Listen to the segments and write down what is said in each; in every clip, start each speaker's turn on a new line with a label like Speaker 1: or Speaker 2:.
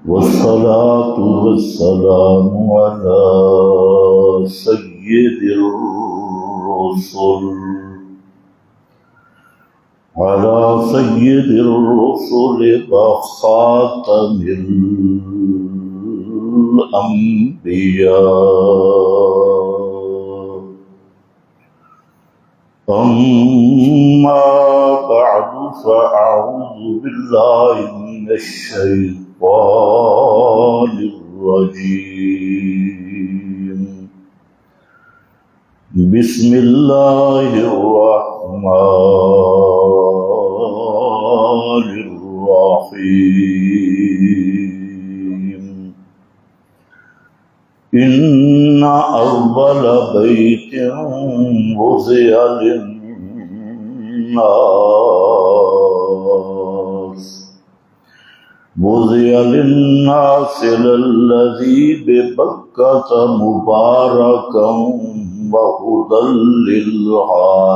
Speaker 1: والصلاة والسلام على سيد الرسل وخاتم الأنبياء. أما بعد فأعوذ بالله من الشيطان الرجيم. بسم الله الرحمن الرحيم. إن أول بيت وضع للناس الذي ببكة مباركا وهدى للعالمين.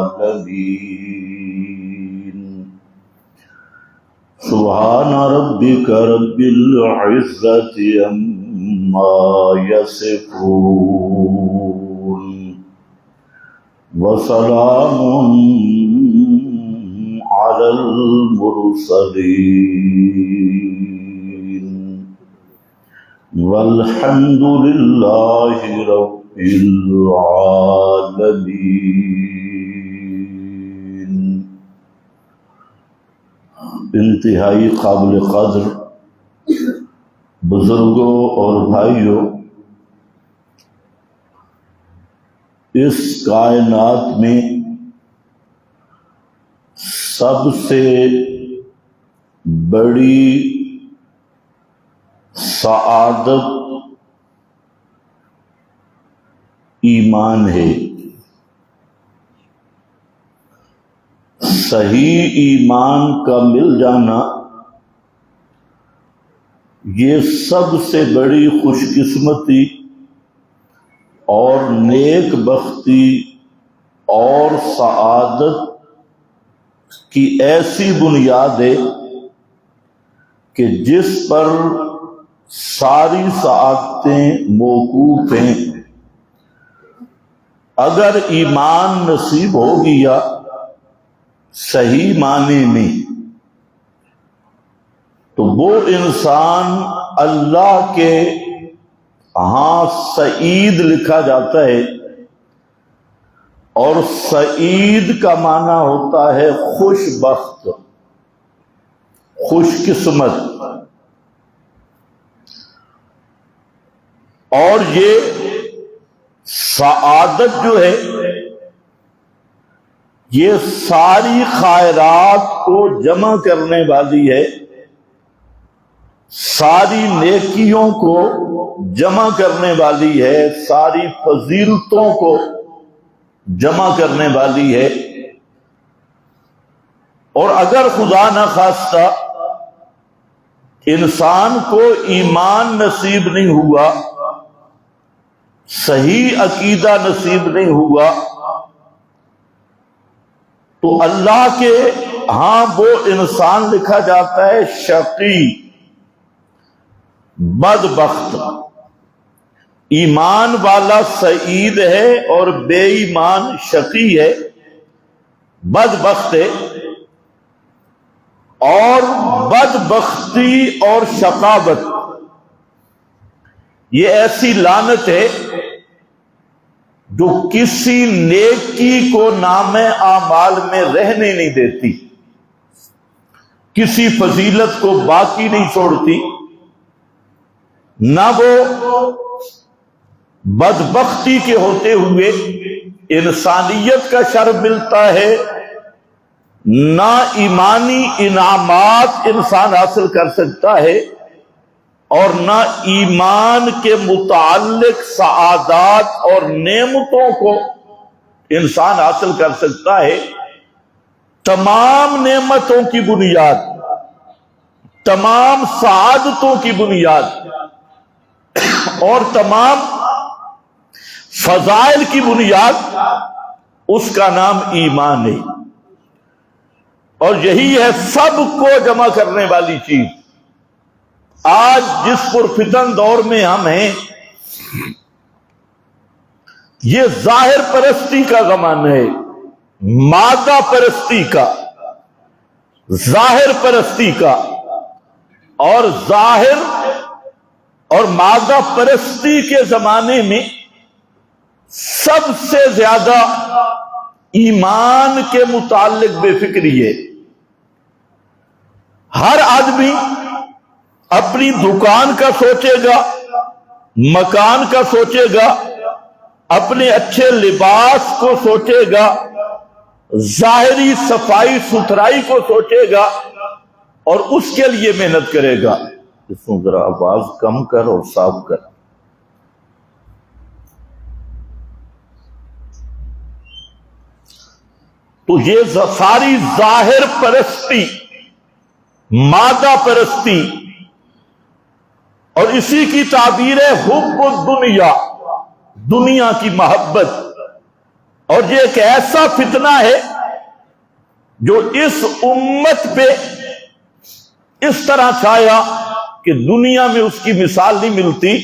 Speaker 1: سبحان ربك رب العزة عما يصفون وسلام على المرسلين والحمد لله رب العالمين. انتہائی قابل قدر بزرگوں اور بھائیوں، اس کائنات میں سب سے بڑی سعادت ایمان ہے. صحیح ایمان کا مل جانا یہ سب سے بڑی خوش قسمتی اور نیک بختی اور سعادت کی ایسی بنیاد ہے کہ جس پر ساری سعادتیں موقوف ہیں. اگر ایمان نصیب ہو گیا صحیح معنی میں تو وہ انسان اللہ کے ہاں سعید لکھا جاتا ہے، اور سعید کا معنی ہوتا ہے خوش بخت، خوش قسمت. اور یہ سعادت جو ہے یہ ساری خیرات کو جمع کرنے والی ہے، ساری نیکیوں کو جمع کرنے والی ہے، ساری فضیلتوں کو جمع کرنے والی ہے. اور اگر خدا نہ خواستہ انسان کو ایمان نصیب نہیں ہوا، صحیح عقیدہ نصیب نہیں ہوا، تو اللہ کے ہاں وہ انسان لکھا جاتا ہے شقی، بدبخت. ایمان والا سعید ہے اور بے ایمان شقی ہے، بدبخت ہے. اور بدبختی اور شقاوت یہ ایسی لعنت ہے جو کسی نیکی کو نام اعمال میں رہنے نہیں دیتی، کسی فضیلت کو باقی نہیں چھوڑتی. نہ وہ بدبختی کے ہوتے ہوئے انسانیت کا شرف ملتا ہے، نہ ایمانی انعامات انسان حاصل کر سکتا ہے، اور نہ ایمان کے متعلق سعادات اور نعمتوں کو انسان حاصل کر سکتا ہے. تمام نعمتوں کی بنیاد، تمام سعادتوں کی بنیاد اور تمام فضائل کی بنیاد اس کا نام ایمان ہے. اور یہی ہے سب کو جمع کرنے والی چیز۔ آج جس پرفتن دور میں ہم ہیں، یہ ظاہر پرستی کا زمانہ ہے، مادہ پرستی کا، ظاہر پرستی کا، اور ظاہر اور مادہ پرستی کے زمانے میں سب سے زیادہ ایمان کے متعلق بے فکری ہے۔ ہر آدمی اپنی دکان کا سوچے گا، مکان کا سوچے گا، اپنے اچھے لباس کو سوچے گا، ظاہری صفائی ستھرائی کو سوچے گا، اور اس کے لیے محنت کرے گا۔ اس کو ذرا آواز کم کر اور صاف کر۔ تو یہ ساری ظاہر پرستی، مادہ پرستی، اور اسی کی تعبیر ہے حب الدنیا، دنیا کی محبت۔ اور یہ ایک ایسا فتنہ ہے جو اس امت پہ اس طرح چھایا کہ دنیا میں اس کی مثال نہیں ملتی۔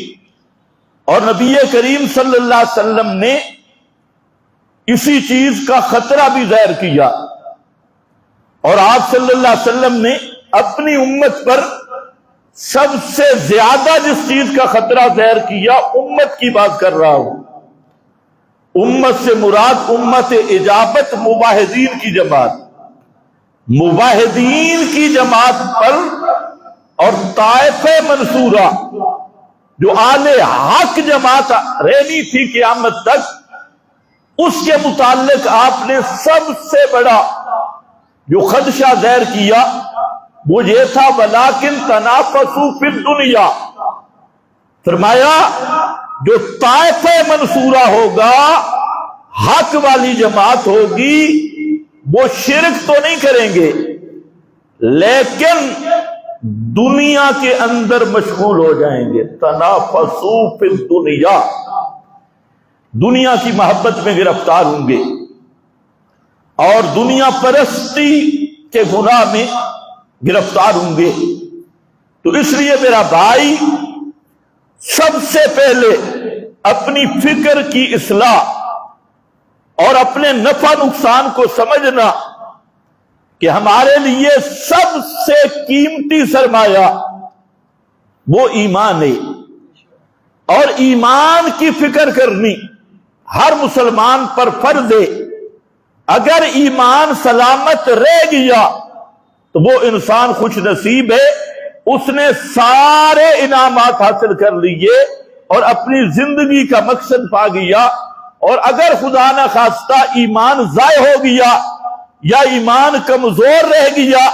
Speaker 1: اور نبی کریم صلی اللہ علیہ وسلم نے اسی چیز کا خطرہ بھی ظاہر کیا، اور آپ صلی اللہ علیہ وسلم نے اپنی امت پر سب سے زیادہ جس چیز کا خطرہ ظاہر کیا، امت کی بات کر رہا ہوں۔ امت سے مراد امت اجابت، موحدین کی جماعت، موحدین کی جماعت پر اور طائفہ منصورہ جو آل حق جماعت رہنی تھی قیامت تک، اس کے متعلق آپ نے سب سے بڑا جو خدشہ ظاہر کیا وہ یہ تھا وَلَٰكِن تَنَافَسُوا فِي الدُّنْيَا۔ فرمایا جو طائفہ منصورہ ہوگا، حق والی جماعت ہوگی، وہ شرک تو نہیں کریں گے لیکن دنیا کے اندر مشغول ہو جائیں گے۔ تنافسوا فی الدنیا، دنیا کی محبت میں گرفتار ہوں گے اور دنیا پرستی کے گناہ میں گرفتار ہوں گے۔ تو اس لیے میرا بھائی، سب سے پہلے اپنی فکر کی اصلاح اور اپنے نفع نقصان کو سمجھنا کہ ہمارے لیے سب سے قیمتی سرمایہ وہ ایمان ہے، اور ایمان کی فکر کرنی ہر مسلمان پر فرض ہے۔ اگر ایمان سلامت رہ گیا تو وہ انسان خوش نصیب ہے، اس نے سارے انعامات حاصل کر لیے اور اپنی زندگی کا مقصد پا گیا۔ اور اگر خدا نہ خواستہ ایمان ضائع ہو گیا، یا ایمان کمزور رہ گیا،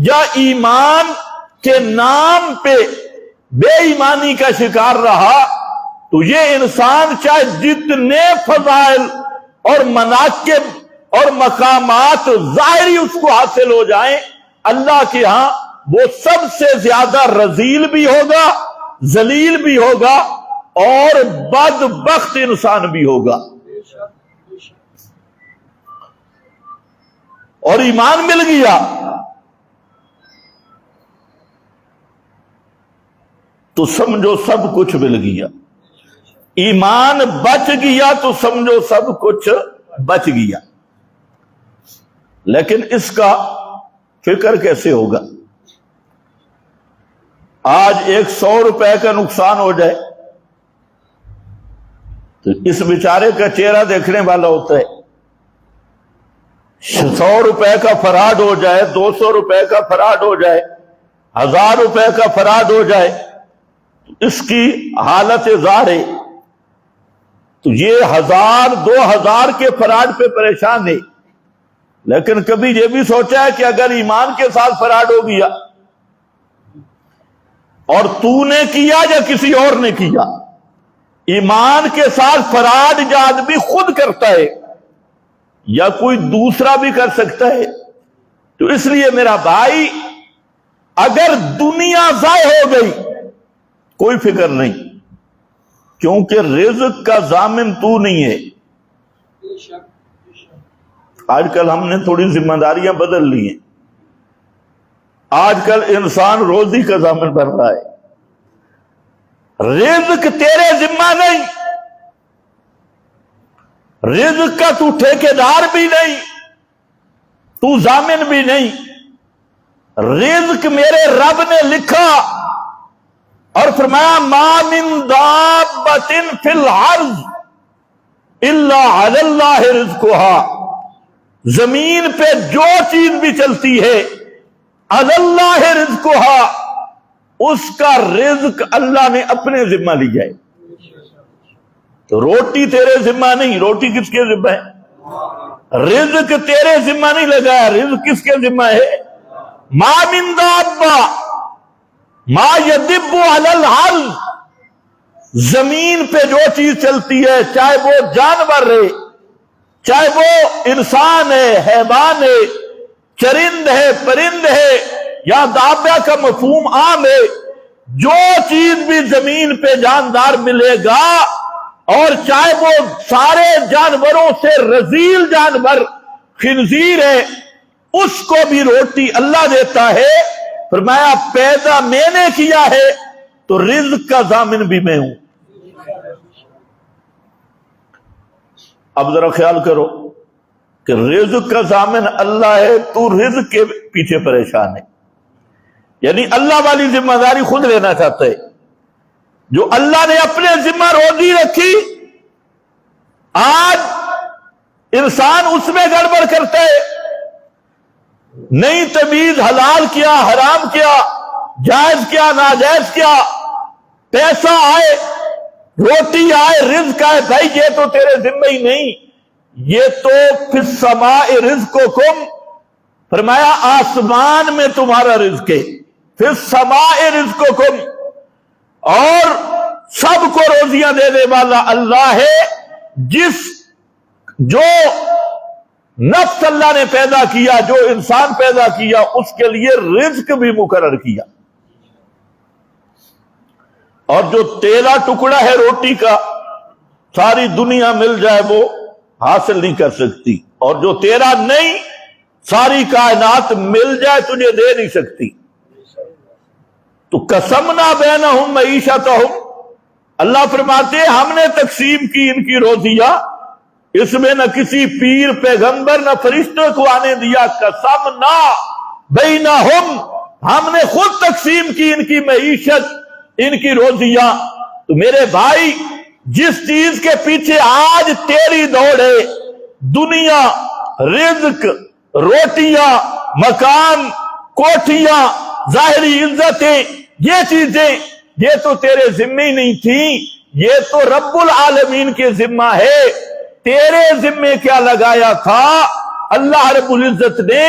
Speaker 1: یا ایمان کے نام پہ بے ایمانی کا شکار رہا، تو یہ انسان چاہے جتنے فضائل اور مناقب اور مقامات ظاہری اس کو حاصل ہو جائیں، اللہ کے ہاں وہ سب سے زیادہ رذیل بھی ہوگا، ذلیل بھی ہوگا، اور بدبخت انسان بھی ہوگا۔ اور ایمان مل گیا تو سمجھو سب کچھ مل گیا، ایمان بچ گیا تو سمجھو سب کچھ بچ گیا۔ لیکن اس کا فکر کیسے ہوگا؟ آج 100 روپے کا نقصان ہو جائے تو اس بیچارے کا چہرہ دیکھنے والا ہوتا ہے۔ 100 روپے کا فراڈ ہو جائے، 200 روپے کا فراڈ ہو جائے، 1000 روپے کا فراڈ ہو جائے، تو اس کی حالت زار ہے۔ تو یہ 1000 2000 کے فراڈ پہ پریشان ہے، لیکن کبھی یہ بھی سوچا ہے کہ اگر ایمان کے ساتھ فراڈ ہو گیا اور تو نے کیا یا کسی اور نے کیا؟ ایمان کے ساتھ فراڈ یا آدمی خود کرتا ہے یا کوئی دوسرا بھی کر سکتا ہے۔ تو اس لیے میرا بھائی، اگر دنیا ضائع ہو گئی کوئی فکر نہیں، کیونکہ رزق کا ضامن تو نہیں ہے۔ آج کل ہم نے تھوڑی ذمہ داریاں بدل لی ہیں۔ آج کل انسان روزی کا ضامن بن رہا ہے، رزق تیرے ذمہ نہیں، رزق کا تو ٹھیکیدار بھی نہیں، تو ضامن بھی نہیں، رزق میرے رب نے لکھا اور فرمایا ما من دابۃ فی الارض الا علی اللہ رزقها، زمین پہ جو چیز بھی چلتی ہے علی اللہ رزقها، اس کا رزق اللہ نے اپنے ذمہ لیا ہے۔ تو روٹی تیرے ذمہ نہیں، روٹی کس کے ذمہ ہے؟ رزق تیرے ذمہ نہیں لگا، رزق کس کے ذمہ ہے؟ ما من دابہ ما یدب علی الارض، زمین پہ جو چیز چلتی ہے، چاہے وہ جانور ہے، چاہے وہ انسان ہے، حیوان ہے، چرند ہے، پرند ہے، یا دابہ کا مفہوم عام ہے، جو چیز بھی زمین پہ جاندار ملے گا، اور چاہے وہ سارے جانوروں سے رذیل جانور خنزیر ہے، اس کو بھی روٹی اللہ دیتا ہے۔ فرمایا پیدا میں نے کیا ہے تو رزق کا ضامن بھی میں ہوں۔ اب ذرا خیال کرو کہ رزق کا ضامن اللہ ہے، تو رزق کے پیچھے پریشان ہے، یعنی اللہ والی ذمہ داری خود لینا چاہتا ہے۔ جو اللہ نے اپنے ذمہ روزی رکھی، آج انسان اس میں گڑبڑ کرتا ہے، نہیں تمیز، حلال کیا حرام کیا، جائز کیا ناجائز کیا، پیسہ آئے، روٹی آئے، رزق آئے، بھائی یہ تو تیرے ذمہ ہی نہیں، یہ تو فی السماء رزقکم، فرمایا آسمان میں تمہارا رزق ہے، فی السماء رزقکم، اور سب کو روزیاں دینے والا اللہ ہے، جو نفس اللہ نے پیدا کیا، جو انسان پیدا کیا، اس کے لیے رزق بھی مقرر کیا۔ اور جو تیرا ٹکڑا ہے روٹی کا، ساری دنیا مل جائے وہ حاصل نہیں کر سکتی، اور جو تیرا نہیں، ساری کائنات مل جائے تجھے دے نہیں سکتی۔ تو قسمنا بینہم معیشتہم، اللہ فرماتے ہیں ہم نے تقسیم کی ان کی روزیاں، اس میں نہ کسی پیر پیغمبر نہ فرشتوں کو آنے دیا، قسمنا بینہم، ہم نے خود تقسیم کی ان کی معیشت، ان کی روزیاں۔ تو میرے بھائی، جس چیز کے پیچھے آج تیری دوڑ ہے، دنیا، رزق، روٹیاں، مکان، کوٹھیاں، ظاہری عزتیں، یہ چیزیں، یہ تو تیرے ذمہ ہی نہیں تھیں، یہ تو رب العالمین کے ذمہ ہے۔ تیرے ذمہ کیا لگایا تھا اللہ رب العزت نے؟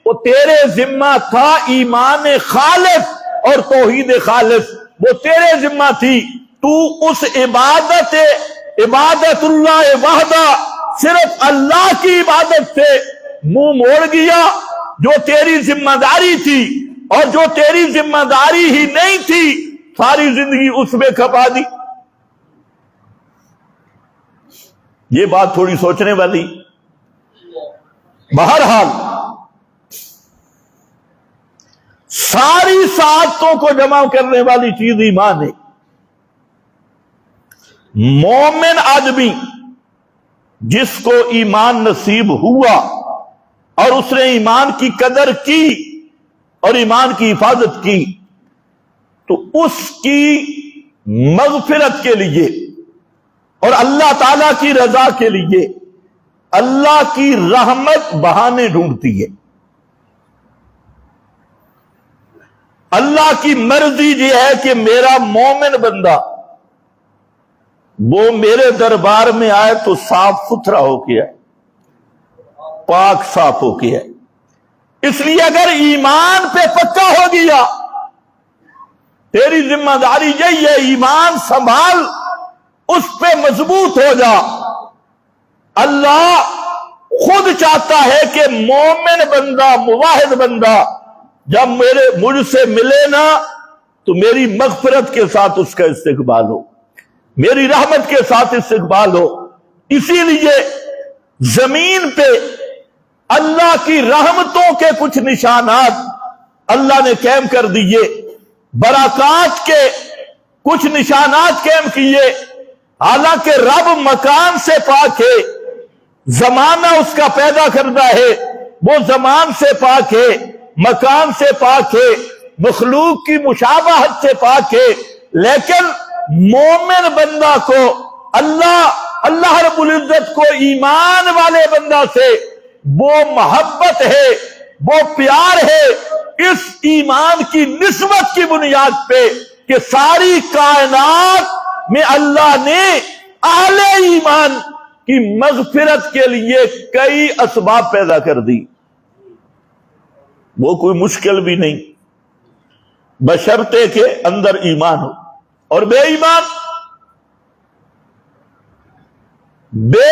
Speaker 1: وہ تیرے ذمہ تھا ایمان خالص اور توحید خالص، وہ تیرے ذمہ تھی۔ تو اس عبادت اللہ وحدہ، صرف اللہ کی عبادت سے منہ موڑ گیا، جو تیری ذمہ داری تھی، اور جو تیری ذمہ داری ہی نہیں تھی، ساری زندگی اس میں کھپا دی۔ یہ بات تھوڑی سوچنے والی۔ بہرحال ساری سعادتوں کو جمع کرنے والی چیز ایمان ہے۔ مومن آدمی جس کو ایمان نصیب ہوا اور اس نے ایمان کی قدر کی اور ایمان کی حفاظت کی، تو اس کی مغفرت کے لیے اور اللہ تعالی کی رضا کے لیے اللہ کی رحمت بہانے ڈھونڈتی ہے۔ اللہ کی مرضی یہ ہے کہ میرا مومن بندہ وہ میرے دربار میں آئے تو صاف ستھرا ہو کے آئے، پاک صاف ہو کے آئے۔ اس لیے اگر ایمان پہ پکا ہو گیا، تیری ذمہ داری یہی ہے، ایمان سنبھال، اس پہ مضبوط ہو جا۔ اللہ خود چاہتا ہے کہ مومن بندہ، موحد بندہ جب مجھ سے ملے نا تو میری مغفرت کے ساتھ اس کا استقبال ہو، میری رحمت کے ساتھ استقبال ہو۔ اسی لیے زمین پہ اللہ کی رحمتوں کے کچھ نشانات اللہ نے قائم کر دیے، برکات کے کچھ نشانات قائم کیے۔ حالانکہ رب مکان سے پاک ہے، زمانہ اس کا پیدا کرنا ہے، وہ زمان سے پاک ہے، مکان سے پاک ہے، مخلوق کی مشابہت سے پاک ہے، لیکن مومن بندہ کو اللہ رب العزت کو ایمان والے بندہ سے وہ محبت ہے، وہ پیار ہے، اس ایمان کی نسبت کی بنیاد پہ کہ ساری کائنات میں اللہ نے اہل ایمان کی مغفرت کے لیے کئی اسباب پیدا کر دی۔ وہ کوئی مشکل بھی نہیں، بشرطے کے اندر ایمان ہو۔ اور بے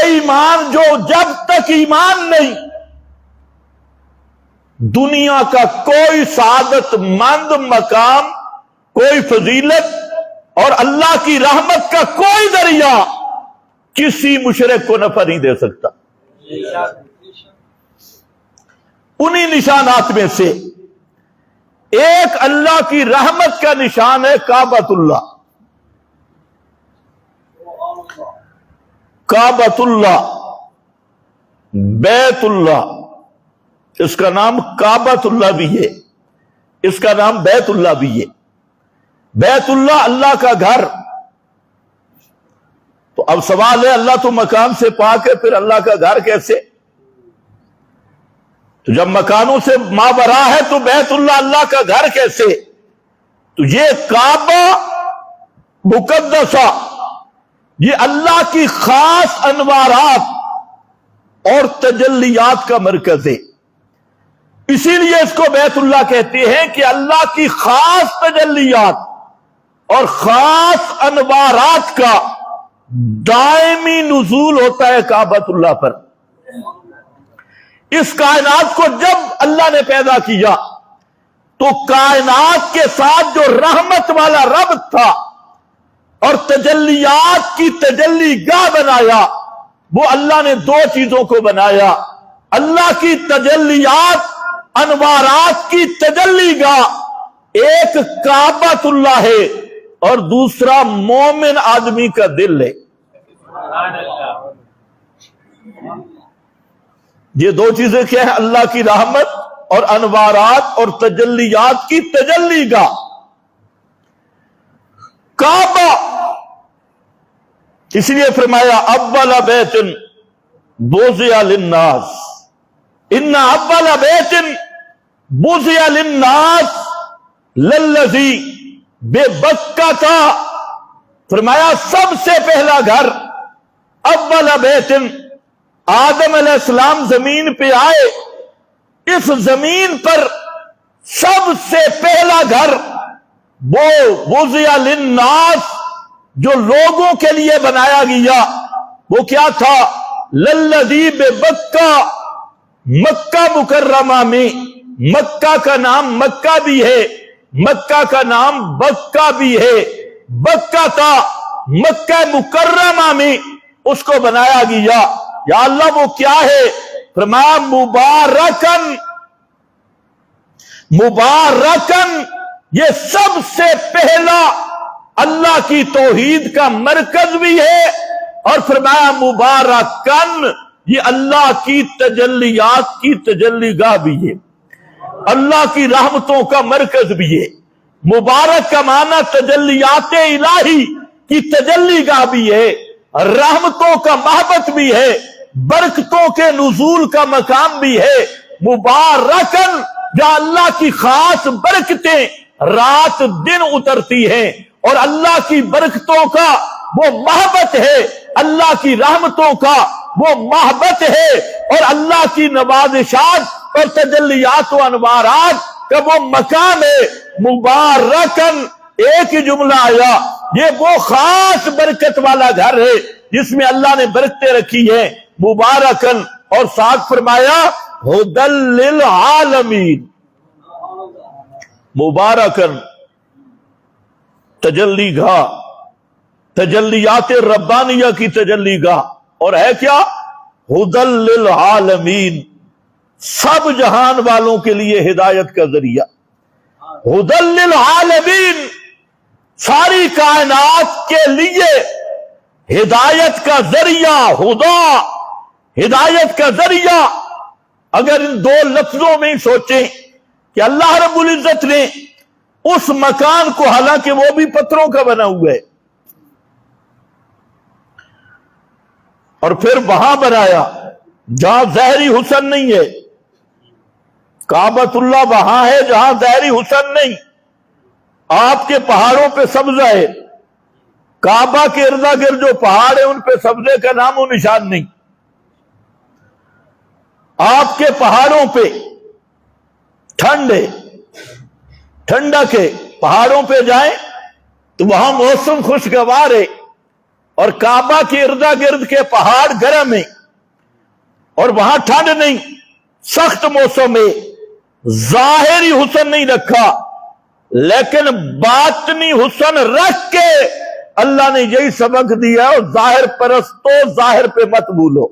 Speaker 1: ایمان جو جب تک ایمان نہیں، دنیا کا کوئی سعادت مند مقام، کوئی فضیلت اور اللہ کی رحمت کا کوئی ذریعہ کسی مشرک کو نفع نہیں دے سکتا۔ انہی نشانات میں سے ایک اللہ کی رحمت کا نشان ہے کعبۃ اللہ۔ کعبۃ اللہ، بیت اللہ، اس کا نام کعبۃ اللہ بھی ہے، اس کا نام بیت اللہ بھی ہے۔ بیت اللہ اللہ کا گھر۔ تو اب سوال ہے، اللہ تو مکان سے پاک ہے، پھر اللہ کا گھر کیسے؟ تو جب مکانوں سے مابرا ہے تو بیت اللہ اللہ کا گھر کیسے؟ تو یہ کعبہ مقدسہ، یہ اللہ کی خاص انوارات اور تجلیات کا مرکز ہے۔ اسی لیے اس کو بیت اللہ کہتے ہیں کہ اللہ کی خاص تجلیات اور خاص انوارات کا دائمی نزول ہوتا ہے کعبۃ اللہ پر۔ اس کائنات کو جب اللہ نے پیدا کیا تو کائنات کے ساتھ جو رحمت والا رب تھا اور تجلیات کی تجلی گاہ بنایا، وہ اللہ نے دو چیزوں کو بنایا۔ اللہ کی تجلیات، انوارات کی تجلی گاہ ایک کعبۃ اللہ ہے اور دوسرا مومن آدمی کا دل ہے۔ یہ دو چیزیں کیا ہیں؟ اللہ کی رحمت اور انوارات اور تجلیات کی تجلی گاہ۔ کعبہ، اس لیے فرمایا اول بیت بوضع للناس، ان اول بیت بوضع للناس للذی ببکۃ، فرمایا سب سے پہلا گھر، اول بیت، آدم علیہ السلام زمین پہ آئے، اس زمین پر سب سے پہلا گھر وہ وضع للناس جو لوگوں کے لیے بنایا گیا، وہ کیا تھا؟ للذی ببکہ، مکہ مکرمہ میں، مکہ کا نام مکہ بھی ہے، مکہ کا نام بکہ بھی ہے، بکہ تھا مکہ مکرمہ میں اس کو بنایا گیا۔ یا اللہ وہ کیا ہے؟ فرمایا مبارکن، مبارکن، یہ سب سے پہلا اللہ کی توحید کا مرکز بھی ہے، اور فرمایا مبارکن، یہ اللہ کی تجلیات کی تجلی گاہ بھی ہے، اللہ کی رحمتوں کا مرکز بھی ہے۔ مبارک کا معنی تجلیات الہی کی تجلی گاہ بھی ہے، رحمتوں کا محبت بھی ہے، برکتوں کے نزول کا مقام بھی ہے۔ مبارکن، جہاں اللہ کی خاص برکتیں رات دن اترتی ہیں، اور اللہ کی برکتوں کا وہ محبت ہے، اللہ کی رحمتوں کا وہ محبت ہے، اور اللہ کی نوازشات اور تجلیات و انوارات کا وہ مقام ہے۔ مبارکن، ایک ہی جملہ آیا، یہ وہ خاص برکت والا گھر ہے جس میں اللہ نے برکتیں رکھی ہیں، مبارکن، اور ساتھ فرمایا ہدی للعالمین۔ مبارکن، تجلی گاہ، تجلیات ربانیہ کی تجلی گاہ، اور ہے کیا؟ ہدی للعالمین، سب جہان والوں کے لیے ہدایت کا ذریعہ۔ ہدی للعالمین، ساری کائنات کے لیے ہدایت کا ذریعہ، ہدا ہدایت کا ذریعہ۔ اگر ان دو لفظوں میں سوچیں کہ اللہ رب العزت نے اس مکان کو، حالانکہ وہ بھی پتھروں کا بنا ہوا ہے، اور پھر وہاں بنایا جہاں ظاہری حسن نہیں ہے، کعبۃ اللہ وہاں ہے جہاں ظاہری حسن نہیں، آپ کے پہاڑوں پہ سبزہ ہے، کعبہ کے ارد گرد جو پہاڑ ہیں ان پہ سبزے کا نام و نشان نہیں۔ آپ کے پہاڑوں پہ ٹھنڈ ہے، ٹھنڈک ہے، پہاڑوں پہ جائیں تو وہاں موسم خوشگوار ہے، اور کعبہ کے ارد گرد کے پہاڑ گرم ہیں اور وہاں ٹھنڈ نہیں، سخت موسم ہے۔ ظاہری حسن نہیں رکھا، لیکن باطنی حسن رکھ کے اللہ نے یہی سبق دیا، ظاہر پرستو ظاہر پہ مت بھولو۔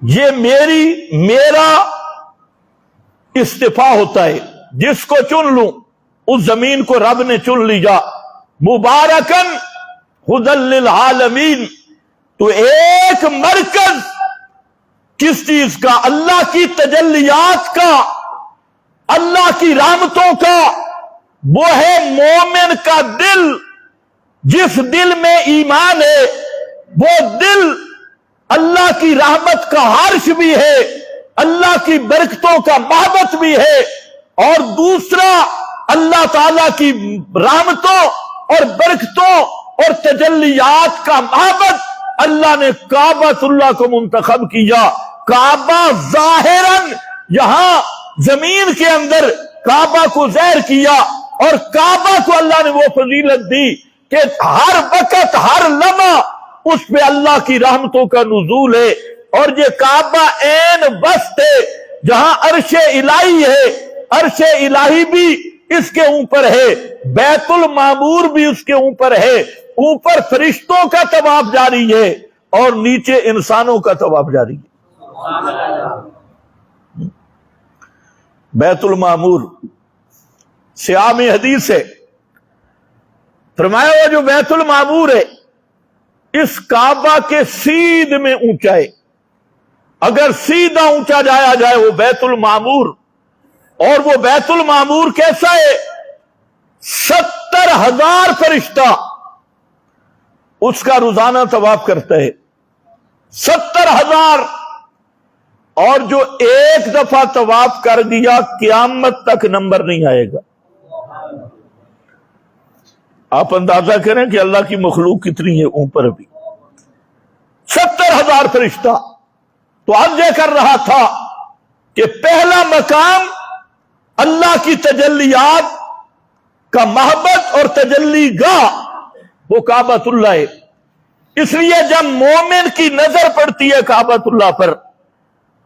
Speaker 1: یہ میرا استفا ہوتا ہے، جس کو چن لوں اس زمین کو رب نے چن لیا۔ مبارکن ہدی للعالمین، تو ایک مرکز کس چیز کا؟ اللہ کی تجلیات کا، اللہ کی رحمتوں کا، وہ ہے مومن کا دل۔ جس دل میں ایمان ہے وہ دل اللہ کی رحمت کا عرش بھی ہے، اللہ کی برکتوں کا محبت بھی ہے، اور دوسرا اللہ تعالی کی رحمتوں اور برکتوں اور تجلیات کا محبت اللہ نے کعبۃ اللہ کو منتخب کیا۔ کعبہ ظاہراً یہاں زمین کے اندر کعبہ کو ظاہر کیا، اور کعبہ کو اللہ نے وہ فضیلت دی کہ ہر وقت ہر لمحہ اس پہ اللہ کی رحمتوں کا نزول ہے۔ اور یہ کعبہ عین وسط ہے جہاں عرش الہی ہے، عرش الہی بھی اس کے اوپر ہے، بیت المعمور بھی اس کے اوپر ہے، اوپر فرشتوں کا طواف جاری ہے اور نیچے انسانوں کا طواف جاری ہے۔ بیت المعمور سیاہ میں حدیث ہے، فرمایا ہوا جو بیت المعمور ہے اس کعبہ کے سیدھ میں اونچا ہے، اگر سیدھا اونچا جایا جائے وہ بیت المعمور، اور وہ بیت المعمور کیسا ہے؟ 70,000 فرشتہ اس کا روزانہ طواف کرتا ہے، 70,000، اور جو ایک دفعہ طواف کر دیا قیامت تک نمبر نہیں آئے گا۔ آپ اندازہ کریں کہ اللہ کی مخلوق کتنی ہے اوپر بھی، 70,000 فرشتہ۔ تو عرض یہ کر رہا تھا کہ پہلا مقام اللہ کی تجلیات کا محبت اور تجلی گاہ وہ کعبۃ اللہ ہے۔ اس لیے جب مومن کی نظر پڑتی ہے کعبۃ اللہ پر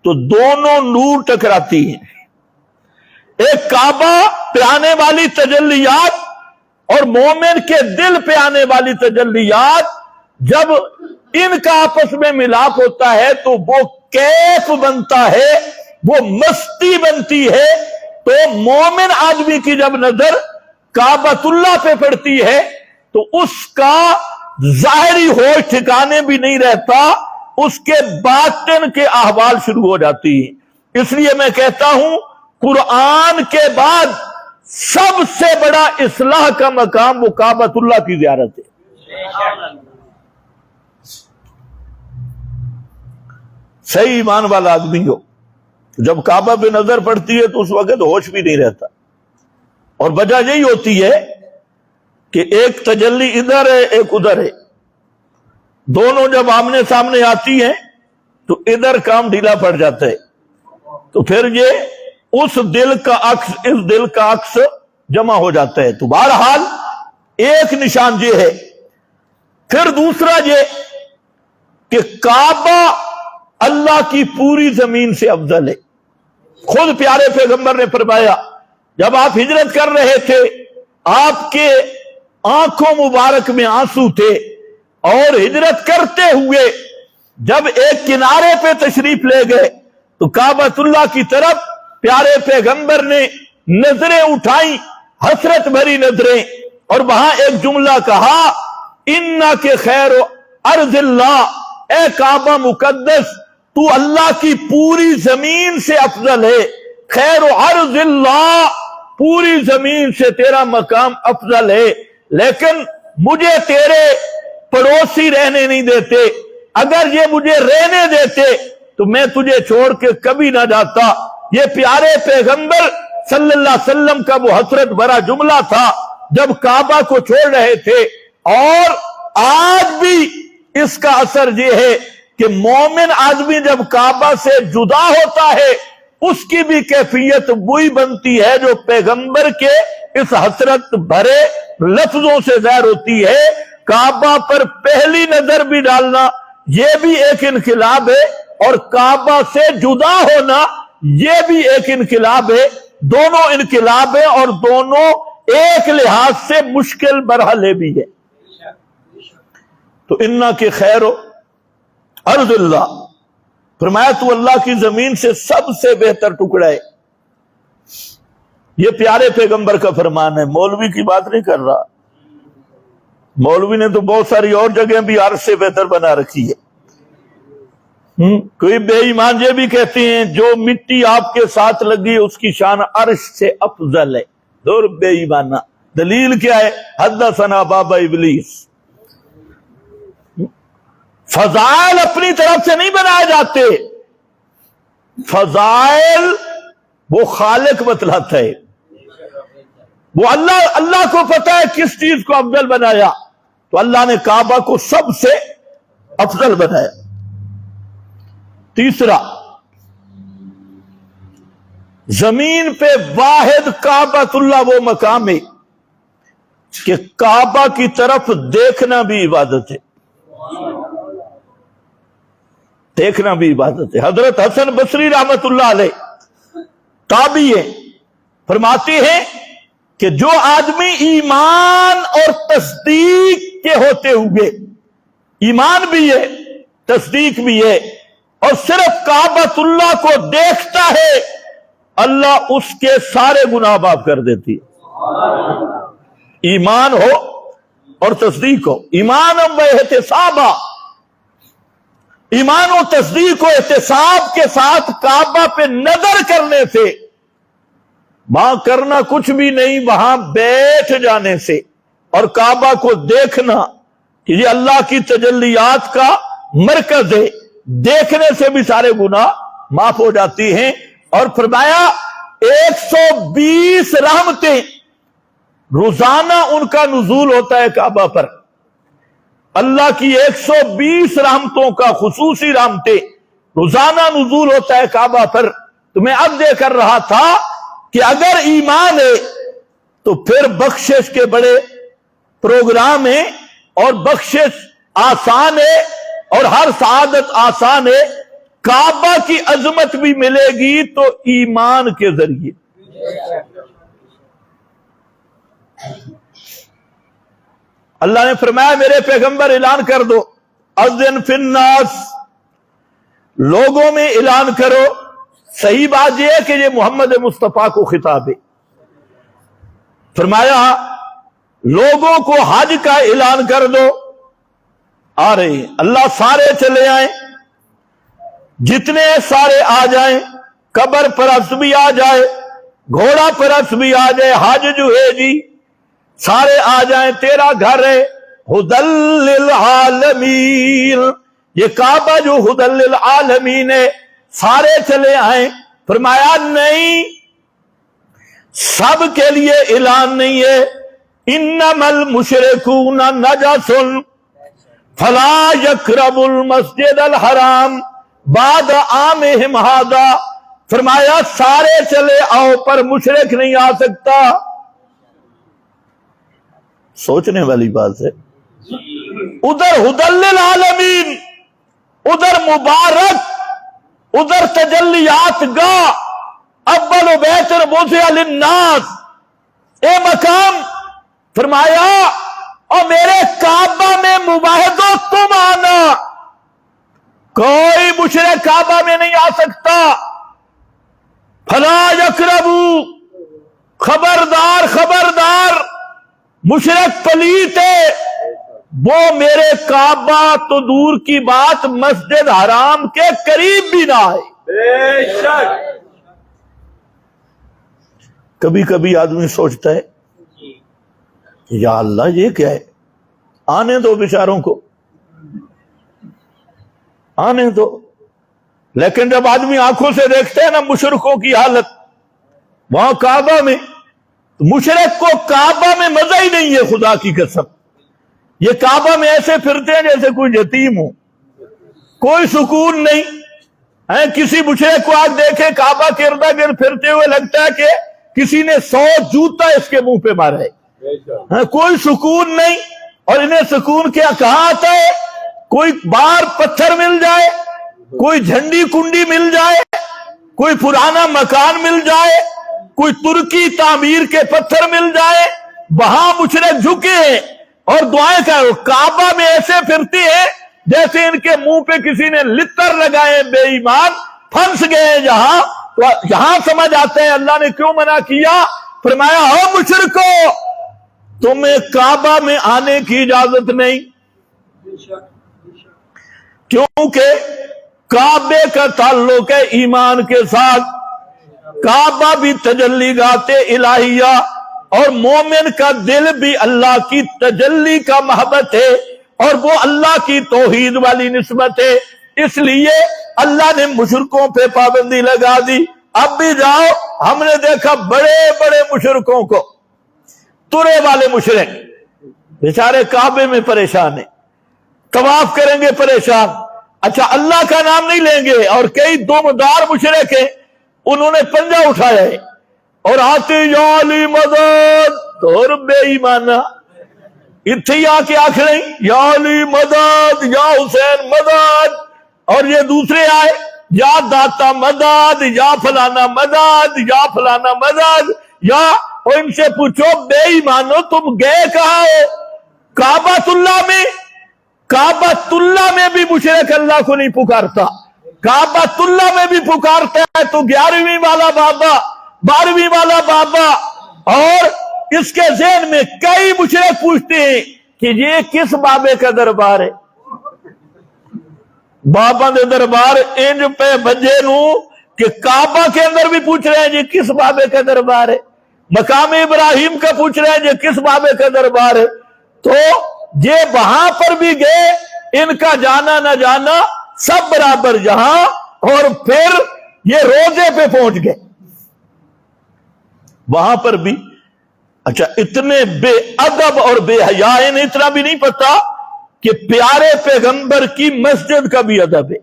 Speaker 1: تو دونوں نور ٹکراتی ہیں، ایک کعبہ پہ آنے والی تجلیات اور مومن کے دل پہ آنے والی تجلیات، جب ان کا آپس میں ملاپ ہوتا ہے تو وہ کیف بنتا ہے، وہ مستی بنتی ہے۔ تو مومن آدمی کی جب نظر کعبۃ اللہ پہ پڑتی ہے تو اس کا ظاہری ہوش ٹھکانے بھی نہیں رہتا، اس کے باطن کے احوال شروع ہو جاتی ہیں۔ اس لیے میں کہتا ہوں قرآن کے بعد سب سے بڑا اصلاح کا مقام وہ کعبۃ اللہ کی زیارت ہے۔ صحیح ایمان والا آدمی ہو، جب کعبہ پہ نظر پڑتی ہے تو اس وقت ہوش بھی نہیں رہتا، اور وجہ یہی ہوتی ہے کہ ایک تجلی ادھر ہے ایک ادھر ہے، دونوں جب آمنے سامنے آتی ہیں تو ادھر کام ڈھیلا پڑ جاتا ہے، تو پھر یہ اس دل کا عکس اس دل کا عکس جمع ہو جاتا ہے۔ تو بہرحال ایک نشان یہ ہے۔ پھر دوسرا یہ کہ کعبہ اللہ کی پوری زمین سے افضل ہے۔ خود پیارے پیغمبر نے فرمایا جب آپ ہجرت کر رہے تھے آپ کے آنکھوں مبارک میں آنسو تھے، اور ہجرت کرتے ہوئے جب ایک کنارے پہ تشریف لے گئے تو کعبۃ اللہ کی طرف پیارے پیغمبر نے نظریں اٹھائیں، حسرت بھری نظریں، اور وہاں ایک جملہ کہا، اِنَّا کے خیر ارض اللہ، اے کعبہ مقدس تو اللہ کی پوری زمین سے افضل ہے، خیر ارض اللہ، پوری زمین سے تیرا مقام افضل ہے، لیکن مجھے تیرے پڑوسی رہنے نہیں دیتے، اگر یہ مجھے رہنے دیتے تو میں تجھے چھوڑ کے کبھی نہ جاتا۔ یہ پیارے پیغمبر صلی اللہ علیہ وسلم کا وہ حسرت بھرا جملہ تھا جب کعبہ کو چھوڑ رہے تھے۔ اور آج بھی اس کا اثر یہ ہے کہ مومن آدمی جب کعبہ سے جدا ہوتا ہے اس کی بھی کیفیت وہی بنتی ہے جو پیغمبر کے اس حسرت بھرے لفظوں سے ظاہر ہوتی ہے۔ کعبہ پر پہلی نظر بھی ڈالنا یہ بھی ایک انقلاب ہے، اور کعبہ سے جدا ہونا یہ بھی ایک انقلاب ہے۔ دونوں انقلاب ہیں اور دونوں ایک لحاظ سے مشکل مرحلے بھی ہے۔ تو اِنَّا کے خیر ارض اللہ، فرمایا تو اللہ کی زمین سے سب سے بہتر ٹکڑا ہے۔ یہ پیارے پیغمبر کا فرمان ہے، مولوی کی بات نہیں کر رہا۔ مولوی نے تو بہت ساری اور جگہیں بھی عرش سے بہتر بنا رکھی ہے۔ کوئی بے ایمان یہ بھی کہتے ہیں جو مٹی آپ کے ساتھ لگی اس کی شان عرش سے افضل ہے۔ دور بے ایمانہ، دلیل کیا ہے؟ حدثنا بابا ابلیس۔ فضائل اپنی طرف سے نہیں بنائے جاتے، فضائل وہ خالق بتلاتا ہے، وہ اللہ کو پتا ہے کس چیز کو افضل بنایا، تو اللہ نے کعبہ کو سب سے افضل بنایا۔ تیسرا، زمین پہ واحد کعبۃ اللہ وہ مقام ہے کہ کعبہ کی طرف دیکھنا بھی عبادت ہے، دیکھنا بھی عبادت ہے۔ حضرت حسن بصری رحمت اللہ علیہ تابعی ہیں، فرماتے ہیں کہ جو آدمی ایمان اور تصدیق کے ہوتے ہوئے، ایمان بھی ہے تصدیق بھی ہے، اور صرف کعبۃ اللہ کو دیکھتا ہے، اللہ اس کے سارے گناہ معاف کر دیتی ہے۔ ایمان ہو اور تصدیق ہو، ایمان و احتسابا، ایمان و تصدیق و احتساب کے ساتھ کعبہ پہ نظر کرنے سے، وہاں کرنا کچھ بھی نہیں، وہاں بیٹھ جانے سے، اور کعبہ کو دیکھنا کہ یہ اللہ کی تجلیات کا مرکز ہے، دیکھنے سے بھی سارے گناہ معاف ہو جاتی ہیں۔ اور فرمایا 120 رحمتیں روزانہ ان کا نزول ہوتا ہے کعبہ پر، اللہ کی 120 رحمتوں کا خصوصی رحمتیں روزانہ نزول ہوتا ہے کعبہ پر۔ تو میں اب دیکھ کر رہا تھا کہ اگر ایمان ہے تو پھر بخشش کے بڑے پروگرام ہیں، اور بخشش آسان ہے اور ہر سعادت آسان ہے۔ کعبہ کی عظمت بھی ملے گی تو ایمان کے ذریعے۔ اللہ نے فرمایا میرے پیغمبر اعلان کر دو، اذن فی الناس، لوگوں میں اعلان کرو۔ صحیح بات یہ ہے کہ یہ محمد مصطفیٰ کو خطاب ہے۔ فرمایا لوگوں کو حج کا اعلان کر دو، آ رہے ہیں، اللہ سارے چلے آئیں، جتنے سارے آ جائیں، قبر پرست بھی آ جائے، گھوڑا پرست بھی آ جائے، حج جو ہے جی سارے آ جائیں، تیرا گھر ہے ہدی للعالمین، یہ کعبہ جو ہدی للعالمین ہے، سارے چلے آئیں۔ فرمایا نہیں، سب کے لیے اعلان نہیں ہے، انما المشرکون نجس فلا یقربوا المسجد الحرام بعد عامہم ھذا، فرمایا سارے چلے آؤ پر مشرک نہیں آ سکتا۔ سوچنے والی بات ہے، ادھر ہدی للعالمین، ادھر مبارک، ادھر تجلیات گاہ، اول بیت وضع للناس، اے مقام، فرمایا اور میرے کعبہ میں مواحد ہو تم آنا، کوئی مشرک کعبہ میں نہیں آ سکتا۔ فلا یقربو، خبردار خبردار، مشرک پلیت ہے، وہ میرے کعبہ تو دور کی بات مسجد حرام کے قریب بھی نہ آئے۔ بے شک۔ کبھی کبھی آدمی سوچتا ہے یا اللہ یہ کیا ہے، آنے دو بیچاروں کو، آنے دو۔ لیکن جب آدمی آنکھوں سے دیکھتے ہیں نا مشرکوں کی حالت وہاں کعبہ میں، مشرک کو کعبہ میں مزہ ہی نہیں ہے، خدا کی قسم۔ یہ کعبہ میں ایسے پھرتے ہیں جیسے کوئی یتیم ہو، کوئی سکون نہیں۔ کسی مشرک کو آج دیکھے کعبہ کے ارد گرد پھرتے ہوئے لگتا ہے کہ کسی نے 100 جوتا اس کے منہ پہ مارا ہے، کوئی سکون نہیں۔ اور انہیں سکون کیا کہاں آتا ہے؟ کوئی بار پتھر مل جائے، کوئی جھنڈی کنڈی مل جائے، کوئی پرانا مکان مل جائے، کوئی ترکی تعمیر کے پتھر مل جائے، وہاں مشرک جھکے ہیں اور دعائیں کرو۔ کعبہ میں ایسے پھرتے ہیں جیسے ان کے منہ پہ کسی نے لتر لگائے، بے ایمان پھنس گئے۔ یہاں سمجھ آتے ہیں اللہ نے کیوں منع کیا۔ فرمایا ہو مشرکو، تمہیں کعبہ میں آنے کی اجازت نہیں، کیونکہ کعبے کا تعلق ہے ایمان کے ساتھ۔ کعبہ بھی تجلی گاہ الہیہ، اور مومن کا دل بھی اللہ کی تجلی کا محبت ہے، اور وہ اللہ کی توحید والی نسبت ہے۔ اس لیے اللہ نے مشرکوں پہ پابندی لگا دی۔ اب بھی جاؤ، ہم نے دیکھا بڑے بڑے مشرکوں کو، ترے والے مشرک بیچارے کعبے میں پریشان ہیں، طواف کریں گے پریشان، اچھا اللہ کا نام نہیں لیں گے۔ اور کئی دمدار مشرک ہیں، انہوں نے پنجہ اٹھایا ہے اور آتے یا علی مدد، اور بے ایمانہ اتھی آ کے آخریں یا علی مدد، یا حسین مدد، اور یہ دوسرے آئے یا داتا مدد، یا فلانا مدد، یا فلانا مدد، یا اور ان سے پوچھو بے ایمانو تم گئے کہاں ہو؟ کعبۃ اللہ میں، کعبۃ اللہ میں بھی مشرک اللہ کو نہیں پکارتا، کعبۃ اللہ میں بھی پکارتا ہے تو 11ویں والا بابا، 12ویں والا بابا۔ اور اس کے ذہن میں کئی مشرک پوچھتے ہیں کہ یہ کس بابے کا دربار ہے؟ بابا دے دربار انج پہ بجے نو کہ کعبہ کے اندر بھی پوچھ رہے ہیں یہ کس بابے کا دربار ہے، مقام ابراہیم کا پوچھ رہے ہیں یہ کس بابے کا دربار ہے۔ تو یہ وہاں پر بھی گئے، ان کا جانا نہ جانا سب برابر جہاں، اور پھر یہ روزے پہ پہنچ گئے وہاں پر بھی۔ اچھا اتنے بے ادب اور بے حیا، انہیں اتنا بھی نہیں پتا کہ پیارے پیغمبر کی مسجد کا بھی ادب ہے،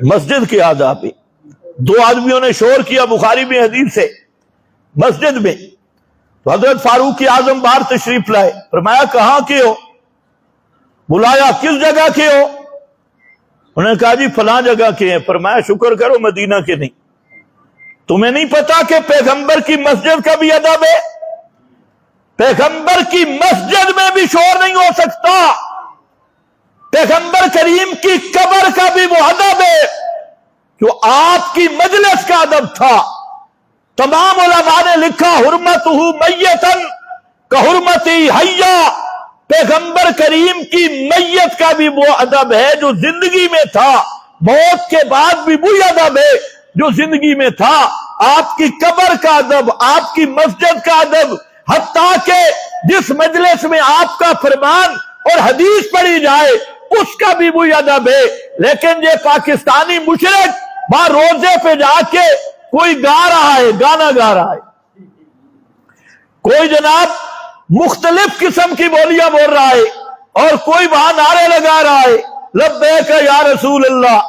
Speaker 1: مسجد کے آداب ہے۔ 2 آدمیوں نے شور کیا، بخاری میں حدیث ہے، مسجد میں، تو حضرت فاروق اعظم باہر تشریف لائے، فرمایا کہاں کے ہو؟ بلایا کس جگہ کے ہو؟ انہوں نے کہا جی فلاں جگہ کے ہیں۔ فرمایا شکر کرو مدینہ کے نہیں، تمہیں نہیں پتا کہ پیغمبر کی مسجد کا بھی ادب ہے؟ پیغمبر کی مسجد میں بھی شور نہیں ہو سکتا، پیغمبر کریم کی قبر کا بھی وہ ادب ہے جو آپ کی مجلس کا ادب تھا۔ تمام علماء نے لکھا حرمتہ میتن کحرمتی حیا، پیغمبر کریم کی میت کا بھی وہ ادب ہے جو زندگی میں تھا، موت کے بعد بھی وہی ادب ہے جو زندگی میں تھا۔ آپ کی قبر کا ادب، آپ کی مسجد کا ادب، حتیٰ کہ جس مجلس میں آپ کا فرمان اور حدیث پڑھی جائے اس کا بھی وہی ادب ہے۔ لیکن یہ پاکستانی مشرک وہاں روزے پہ جا کے کوئی گا رہا ہے، گانا گا رہا ہے، کوئی جناب مختلف قسم کی بولیاں بول رہا ہے، اور کوئی وہاں نعرے لگا رہا ہے لبیک یا رسول اللہ،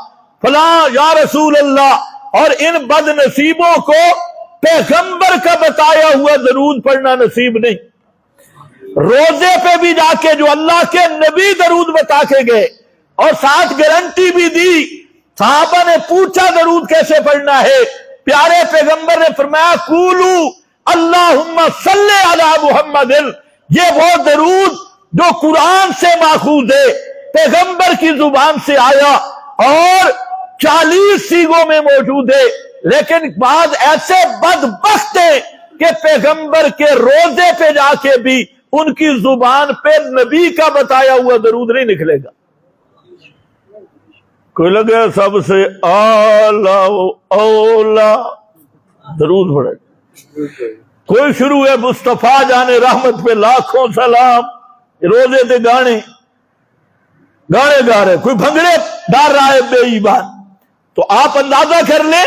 Speaker 1: فلاں یا رسول اللہ۔ اور ان بد نصیبوں کو پیغمبر کا بتایا ہوا درود پڑھنا نصیب نہیں۔ روزے پہ بھی جا کے جو اللہ کے نبی درود بتا کے گئے اور ساتھ گارنٹی بھی دی، صحابہ نے پوچھا درود کیسے پڑھنا ہے، پیارے پیغمبر نے فرمایا قولو اللہم صلی علی محمد، یہ وہ درود جو قرآن سے ماخوذ ہے، پیغمبر کی زبان سے آیا اور 40 سیغوں میں موجود ہے۔ لیکن بعض ایسے بدبخت ہیں کہ پیغمبر کے روزے پہ جا کے بھی ان کی زبان پہ نبی کا بتایا ہوا درود نہیں نکلے گا. کوئی لگے سب سے اعلیٰ اولا درود پڑھے, کوئی شروع ہے مصطفیٰ جانے رحمت پہ لاکھوں سلام, روزے تے گانے گا رہے, کوئی بھنگڑے ڈال رہا ہے بے ایمان. تو آپ اندازہ کر لیں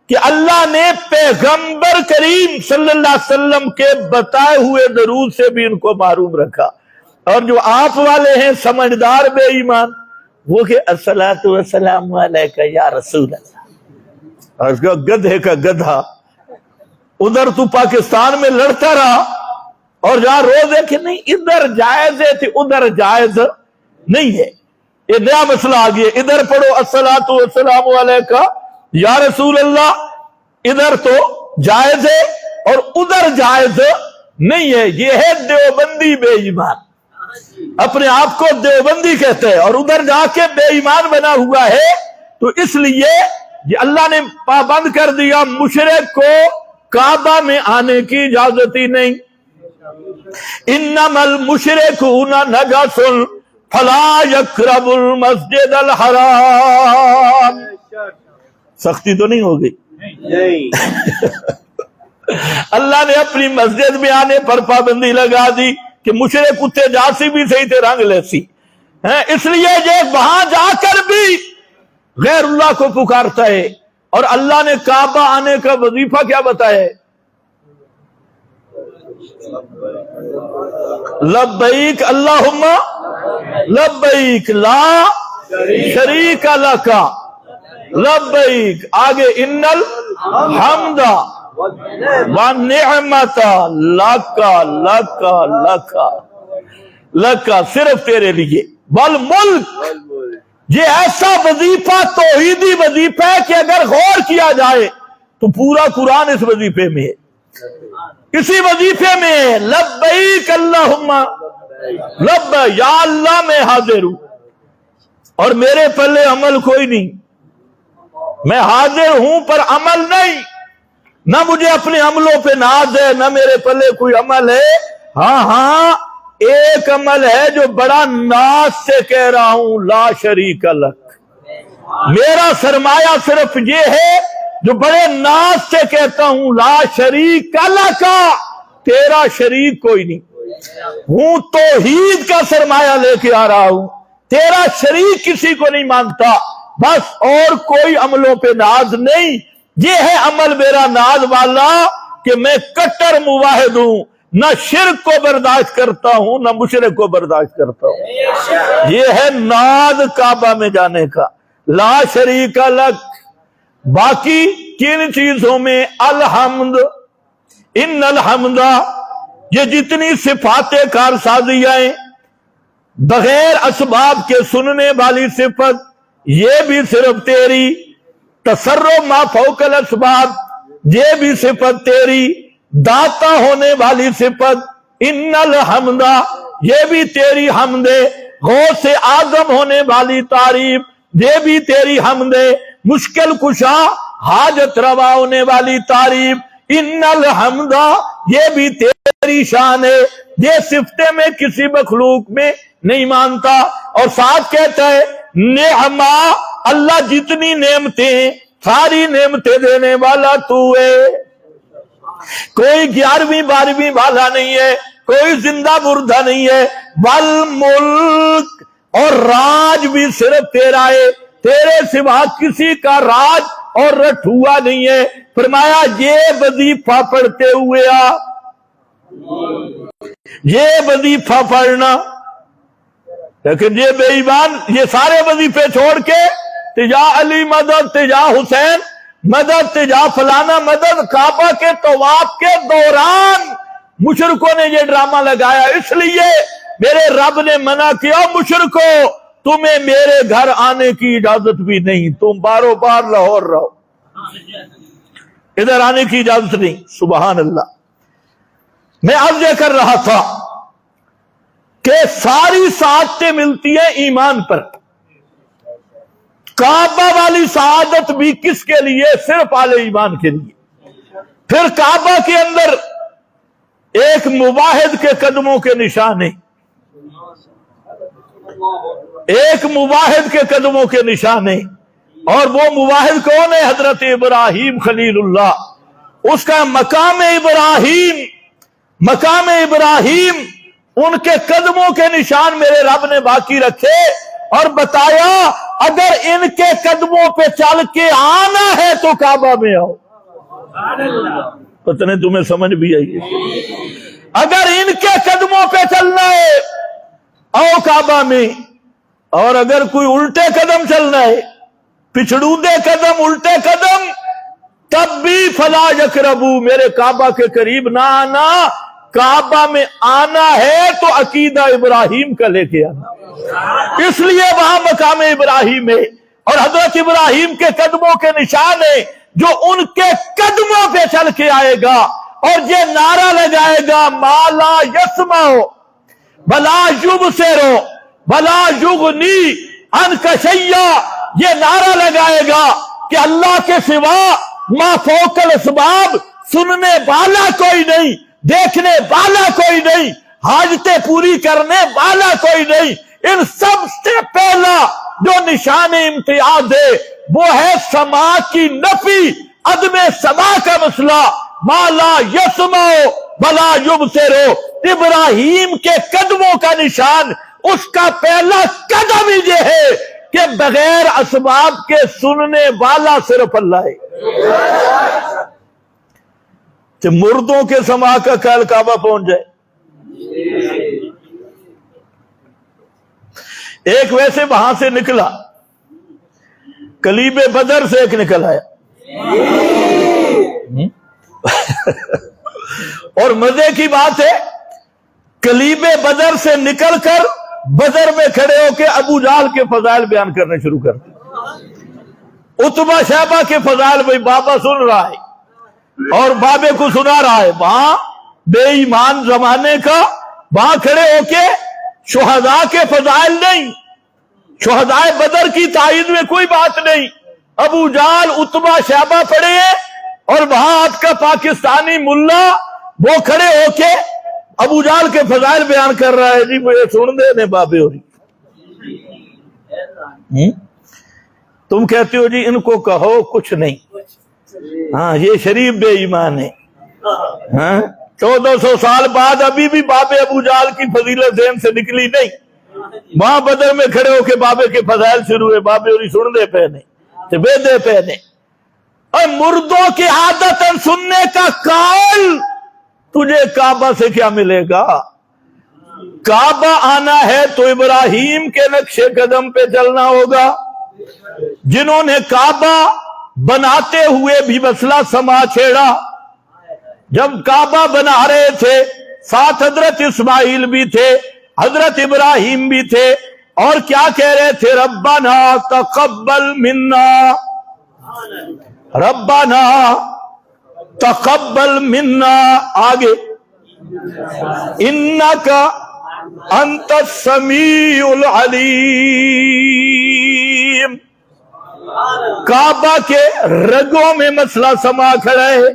Speaker 1: کہ اللہ نے پیغمبر کریم صلی اللہ علیہ وسلم کے بتائے ہوئے درود سے بھی ان کو محروم رکھا. اور جو آپ والے ہیں سمجھدار بے ایمان, وہ کہ الصلاۃ والسلام علیکہ یا رسول اللہ, اور اس کا گدھے کا گدھا ادھر تو پاکستان میں لڑتا رہا اور جہاں روزے کہ نہیں ادھر جائز ہے تو ادھر جائز نہیں ہے. یہ نیا مسئلہ آ گیا, ادھر پڑھو الصلاۃ والسلام علیکہ یا رسول اللہ, ادھر تو جائز ہے اور ادھر جائز نہیں ہے. یہ ہے دیوبندی بے ایمان, اپنے آپ کو دیوبندی کہتے ہیں اور ادھر جا کے بے ایمان بنا ہوا ہے. تو اس لیے یہ اللہ نے پابند کر دیا, مشرک کو کعبہ میں آنے کی اجازت ہی نہیں. انما المشرکون نجس فلا یقربوا المسجد الحرام. سختی تو نہیں ہوگی؟ اللہ نے اپنی مسجد میں آنے پر پابندی لگا دی کہ مشرک کتے جاسی بھی صحیح تھے رنگ لیسی, اس لیے یہ وہاں جا کر بھی غیر اللہ کو پکارتا ہے. اور اللہ نے کعبہ آنے کا وظیفہ کیا بتایا ہے؟ لبیک اللہم لبیک لا شریک لک لبیک, آگے ان الحمد والنعمت لک لک لک لک, صرف تیرے لیے, والملک. یہ ایسا وظیفہ توحیدی وظیفہ ہے کہ اگر غور کیا جائے تو پورا قرآن اس وظیفے میں ہے, اسی وظیفے میں ہے. لبیک اللہم لبیک, یا اللہ میں حاضر ہوں اور میرے پلے عمل کوئی نہیں, میں حاضر ہوں پر عمل نہیں, نہ مجھے اپنے عملوں پہ ناز ہے نہ میرے پلے کوئی عمل ہے. ہاں ایک عمل ہے جو بڑا ناز سے کہہ رہا ہوں, لا شریک لک. میرا سرمایہ صرف یہ ہے جو بڑے ناز سے کہتا ہوں لا شریک لک, تیرا شریک کوئی نہیں. ہوں توحید کا سرمایہ لے کے آ رہا ہوں, تیرا شریک کسی کو نہیں مانتا, بس اور کوئی عملوں پہ ناز نہیں. یہ ہے عمل میرا ناز والا کہ میں کٹر موحد ہوں, نہ شرک کو برداشت کرتا ہوں نہ مشرک کو برداشت کرتا ہوں. یہ ہے ناز کعبہ میں جانے کا, لا شریک لک. باقی کن چیزوں میں الحمد, ان الحمد, یہ جتنی صفات کارسازیاں ہیں بغیر اسباب کے سننے والی صفت, یہ بھی صرف تیری. تصرف ما فوق الاسباب, یہ بھی صفت تیری. داتا ہونے والی صفت ان الحمد, یہ بھی تیری حمد ہے. غوث اعظم ہونے والی تعریف, یہ بھی تیری حمد ہے. مشکل کشا حاجت روا ہونے والی تعریف ان الحمد, یہ بھی تیری شان ہے. یہ صفتیں میں کسی مخلوق میں نہیں مانتا. اور ساتھ کہتا ہے نعما, اللہ جتنی نعمتیں ساری نعمتیں دینے والا تو ہے, کوئی 11ویں 12ویں والا نہیں ہے, کوئی زندہ مردہ نہیں ہے. والملک, اور راج بھی صرف تیرا ہے, تیرے سوا کسی کا راج اور رٹھوا نہیں ہے. فرمایا یہ وظیفہ پڑھتے ہوئے یہ وظیفہ پڑھنا. لیکن یہ بے ایمان یہ سارے وظیفے چھوڑ کے تجا علی مدد, تجا حسین مدد, تجا فلانا مدد. کعبہ کے طواف کے دوران مشرکوں نے یہ ڈرامہ لگایا. اس لیے میرے رب نے منع کیا, مشرکو تمہیں میرے گھر آنے کی اجازت بھی نہیں, تم بارو بار لاہور رہو, ادھر آنے کی اجازت نہیں. سبحان اللہ. میں عرض یہ کر رہا تھا کہ ساری سعادتیں ملتی ہیں ایمان پر. کعبہ والی سعادت بھی کس کے لیے؟ صرف اہل ایمان کے لیے۔ پھر کعبہ کے اندر ایک مواحد کے قدموں کے نشان ہیں، ایک مواحد کے قدموں کے نشان ہیں، اور وہ مواحد کون ہے؟ حضرت ابراہیم خلیل اللہ۔ اس کا مقام ابراہیم، مقام ابراہیم، ان کے قدموں کے نشان میرے رب نے باقی رکھے اور بتایا اگر ان کے قدموں پہ چل کے آنا ہے تو کعبہ میں آؤ۔ پتہ نہیں تمہیں سمجھ بھی آئی ہے؟ اگر ان کے قدموں پہ چلنا ہے آؤ کعبہ میں، اور اگر کوئی الٹے قدم چلنا ہے، پچھڑودے قدم، الٹے قدم، تب بھی فلا یقربو، میرے کعبہ کے قریب نہ آنا۔ کعبہ میں آنا ہے تو عقیدہ ابراہیم کا لے کے آنا، اس لیے وہاں مقام ابراہیم ہے، اور حضرت ابراہیم کے قدموں کے نشان ہے جو ان کے قدموں پہ چل کے آئے گا اور یہ نعرہ لگائے گا مالا یسمعو بلا یبصرو بلا یغنی عنک شیئا، یہ نعرہ لگائے گا کہ اللہ کے سوا ما فوق الاسباب، سننے والا کوئی نہیں، دیکھنے والا کوئی نہیں، حاجتیں پوری کرنے والا کوئی نہیں۔ ان سب سے پہلا جو نشان امتیاز ہے وہ ہے سما کی نفی، عدم سما کا مسئلہ، ما لا یسمعو ولا یبصرو۔ ابراہیم کے قدموں کا نشان، اس کا پہلا قدم ہی یہ ہے کہ بغیر اسباب کے سننے والا صرف اللہ ہے۔ کہ مردوں کے سما کا خیال کعبہ پہنچ جائے۔ ایک ویسے وہاں سے نکلا، کلیب بدر سے ایک نکل آیا، اور مزے کی بات ہے کلیب بدر سے نکل کر بدر میں کھڑے ہو کے ابو جہل کے فضائل بیان کرنے شروع کر دیے۔ عتبہ شیبہ کے فضائل بھائی بابا سن رہا ہے اور بابے کو سنا رہا ہے، وہاں بے ایمان زمانے کا، وہاں کھڑے ہو کے شہداء کے فضائل نہیں، شہداء بدر کی تائید میں کوئی بات نہیں، ابو جہل عتبہ شیبہ پڑے ہیں، اور وہاں آپ کا پاکستانی ملا وہ کھڑے ہو کے ابو جہل کے فضائل بیان کر رہا ہے۔ جی مجھے سن دے نے بابے ہو رہی، تم کہتے ہو جی ان کو کہو کچھ نہیں، ہاں یہ شریف بے ایمان ہے، ہاں 1400 سال بعد ابھی بھی بابے ابو جہل کی فضیلت ذہن سے نکلی نہیں۔ وہاں بدر میں کھڑے ہو کے بابے کے فضائل شروع ہوئے، بابے ہوری سن دے پہنے تے بے دے پہنے، اور مردوں کی عادت سننے کا قائل، تجھے کعبہ سے کیا ملے گا؟ کعبہ آنا ہے تو ابراہیم کے نقش قدم پہ چلنا ہوگا، جنہوں نے کعبہ بناتے ہوئے بھی مسئلہ سما چھیڑا۔ جب کعبہ بنا رہے تھے ساتھ حضرت اسماعیل بھی تھے، حضرت ابراہیم بھی تھے، اور کیا کہہ رہے تھے؟ ربنا تقبل منا، ربنا تقبل منا، آگے انکا انت السمیع العلیم۔ کعبہ کے رگوں میں مسئلہ سما کھڑا ہے،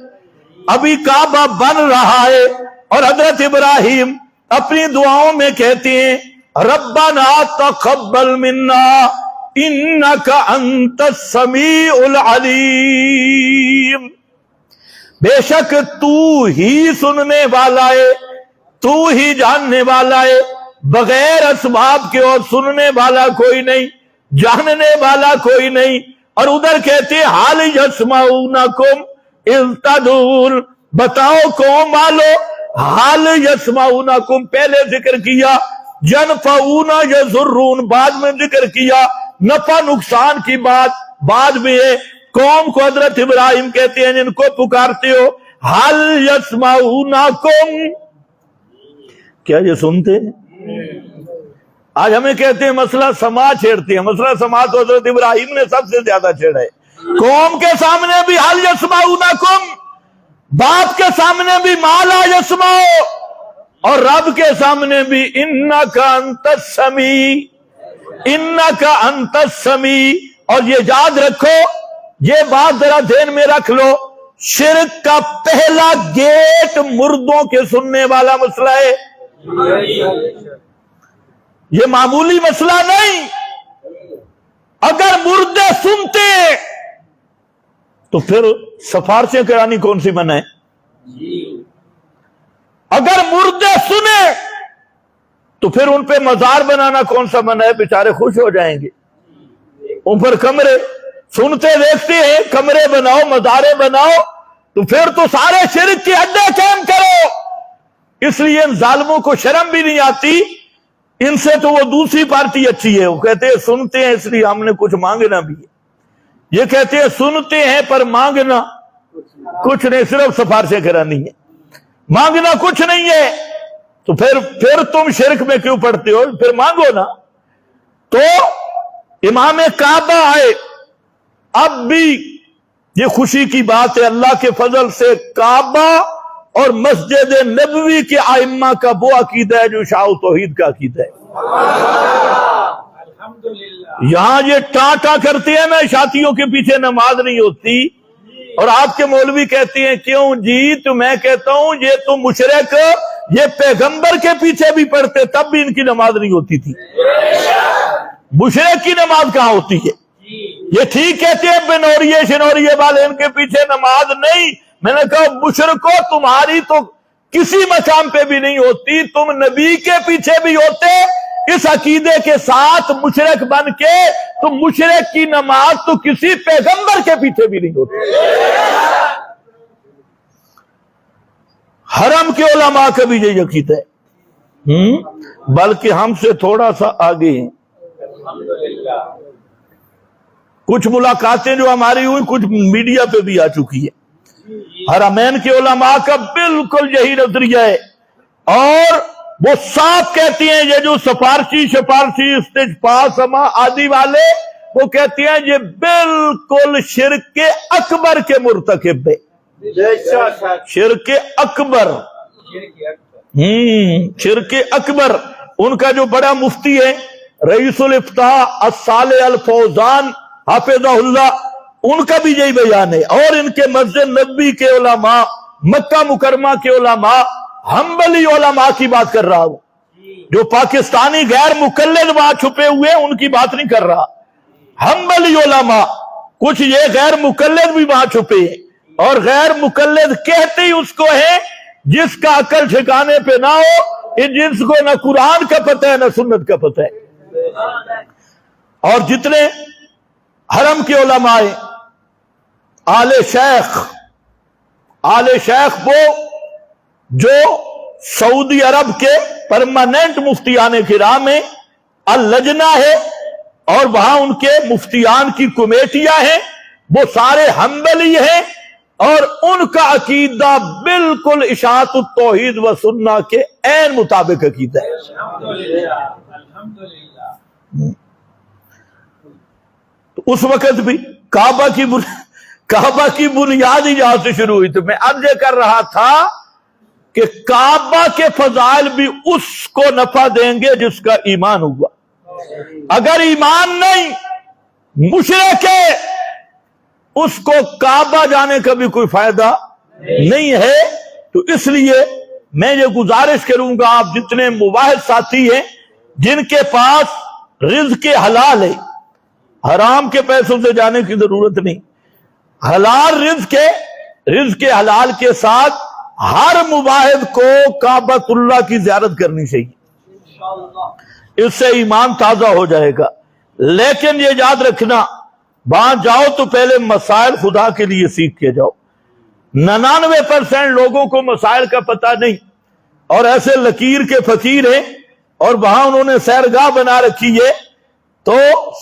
Speaker 1: ابھی کعبہ بن رہا ہے، اور حضرت ابراہیم اپنی دعاؤں میں کہتے ہیں ربنا تقبل منا انکا انت السمیع العلیم۔ بے شک تو ہی سننے والا ہے، تو ہی جاننے والا ہے، بغیر اسباب کے اور سننے والا کوئی نہیں، جاننے والا کوئی نہیں۔ اور ادھر کہتے حال یسمعونکم اذ تدعون، بتاؤ قوم والو حال یسمعونکم پہلے ذکر کیا، ینفعون یضرون بعد میں ذکر کیا، نفع نقصان کی بات بعد میں ہے۔ قوم کو حضرت ابراہیم کہتے ہیں جن کو پکارتے ہو حال یسمعونکم، کیا یہ سنتے ہیں؟ آج ہمیں کہتے ہیں مسئلہ سما چھیڑتے ہیں، مسئلہ سما تو حضرت ابراہیم نے سب سے زیادہ چھیڑا ہے۔ قوم کے سامنے بھی حال یسمعونکم، باپ کے سامنے بھی ما لا یسمعو، اور رب کے سامنے بھی انکا انت السمیع، انکا انت السمیع۔ اور یہ یاد رکھو، یہ بات ذرا ذہن میں رکھ لو، شرک کا پہلا گیٹ مردوں کے سننے والا مسئلہ ہے، یہ معمولی مسئلہ نہیں۔ اگر مردے سنتے تو پھر سفارشیں کرانی کون سی منع ہے؟ اگر مردے سنے تو پھر ان پہ مزار بنانا کون سا منع ہے؟ بیچارے خوش ہو جائیں گے، ان پر کمرے سنتے دیکھتے ہیں، کمرے بناؤ، مزارے بناؤ، تو پھر تو سارے شرک کے اڈے قائم کرو۔ اس لیے ان ظالموں کو شرم بھی نہیں آتی، ان سے تو وہ دوسری پارٹی اچھی ہے، وہ کہتے ہیں سنتے ہیں اس لیے ہم نے کچھ مانگنا بھی ہے، یہ کہتے ہیں سنتے ہیں پر مانگنا کچھ نہیں، صرف سفارشیں کرانی ہے، مانگنا کچھ نہیں ہے، تو پھر تم شرک میں کیوں پڑتے ہو؟ پھر مانگو نا۔ تو امام کعبہ آئے، اب بھی یہ خوشی کی بات ہے، اللہ کے فضل سے کعبہ اور مسجد نبوی کے ائمہ کا وہ عقیدہ ہے جو شاہ توحید کا عقیدہ ہے۔ یہاں یہ ٹاٹا کرتے ہیں نا، شاتیوں کے پیچھے نماز نہیں ہوتی، اور آپ کے مولوی کہتے ہیں کیوں جی؟ تو میں کہتا ہوں یہ تو مشرک، یہ پیغمبر کے پیچھے بھی پڑھتے تب بھی ان کی نماز نہیں ہوتی تھی، مشرک کی نماز کہاں ہوتی ہے؟ یہ ٹھیک کہتے ہیں بنوریے شنوریے والے ان کے پیچھے نماز نہیں، میں نے کہا مشرکو تمہاری تو کسی مقام پہ بھی نہیں ہوتی، تم نبی کے پیچھے بھی ہوتے اس عقیدے کے ساتھ مشرک بن کے، تو مشرک کی نماز تو کسی پیغمبر کے پیچھے بھی نہیں ہوتی۔ حرم کے علماء کا بھی یہی عقیدہ ہے، بلکہ ہم سے تھوڑا سا آگے ہیں۔ کچھ ملاقاتیں جو ہماری ہوئی کچھ میڈیا پہ بھی آ چکی ہے، حرمین کے علماء کا بالکل یہی نظریہ ہے، اور وہ صاف کہتی ہیں یہ جو سفارشی استجپاسما آدی والے، وہ کہتے ہیں یہ بالکل شرک کے اکبر کے مرتکب ہے، شرک اکبر، شرک اکبر۔ ان کا جو بڑا مفتی ہے رئیس الافتاء الصالح الفوزان حافظہ اللہ، ان کا بھی یہی بیان ہے، اور ان کے مسجد نبوی کے علماء، مکہ مکرمہ کے علماء، حنبلی علماء کی بات کر رہا ہوں، جو پاکستانی غیر مقلد وہاں چھپے ہوئے ان کی بات نہیں کر رہا، حنبلی علماء، کچھ یہ غیر مقلد بھی وہاں چھپے ہیں، اور غیر مقلد کہتے ہی اس کو ہے جس کا عقل ٹھکانے پہ نہ ہو، جس کو نہ قرآن کا پتہ ہے نہ سنت کا پتہ ہے۔ اور جتنے حرم کے علماء ہیں، آل شیخ وہ جو سعودی عرب کے پرماننٹ مفتیان کرام ہیں، اللجنہ ہے، اور وہاں ان کے مفتیان کی کمیٹیاں ہیں، وہ سارے حنبلی ہیں، اور ان کا عقیدہ بالکل اشاعت التوحید و سنہ کے عین مطابق عقیدہ ہے۔ تو اس وقت بھی کعبہ کی بنیاد ہی جہاں سے شروع ہوئی، تو میں عرض کر رہا تھا کہ کعبہ کے فضائل بھی اس کو نفع دیں گے جس کا ایمان ہوا، اگر ایمان نہیں، مشرک ہے، اس کو کعبہ جانے کا بھی کوئی فائدہ نہیں ہے۔ تو اس لیے میں یہ گزارش کروں گا، آپ جتنے مواحد ساتھی ہیں جن کے پاس رزق حلال ہے، حرام کے پیسوں سے جانے کی ضرورت نہیں، حلال رزق حلال کے ساتھ ہر مواحد کو کعبۃ اللہ کی زیارت کرنی چاہیے، اس سے ایمان تازہ ہو جائے گا۔ لیکن یہ یاد رکھنا، وہاں جاؤ تو پہلے مسائل خدا کے لیے سیکھ کے جاؤ۔ 99% لوگوں کو مسائل کا پتہ نہیں، اور ایسے لکیر کے فقیر ہیں، اور وہاں انہوں نے سیرگاہ بنا رکھی ہے، تو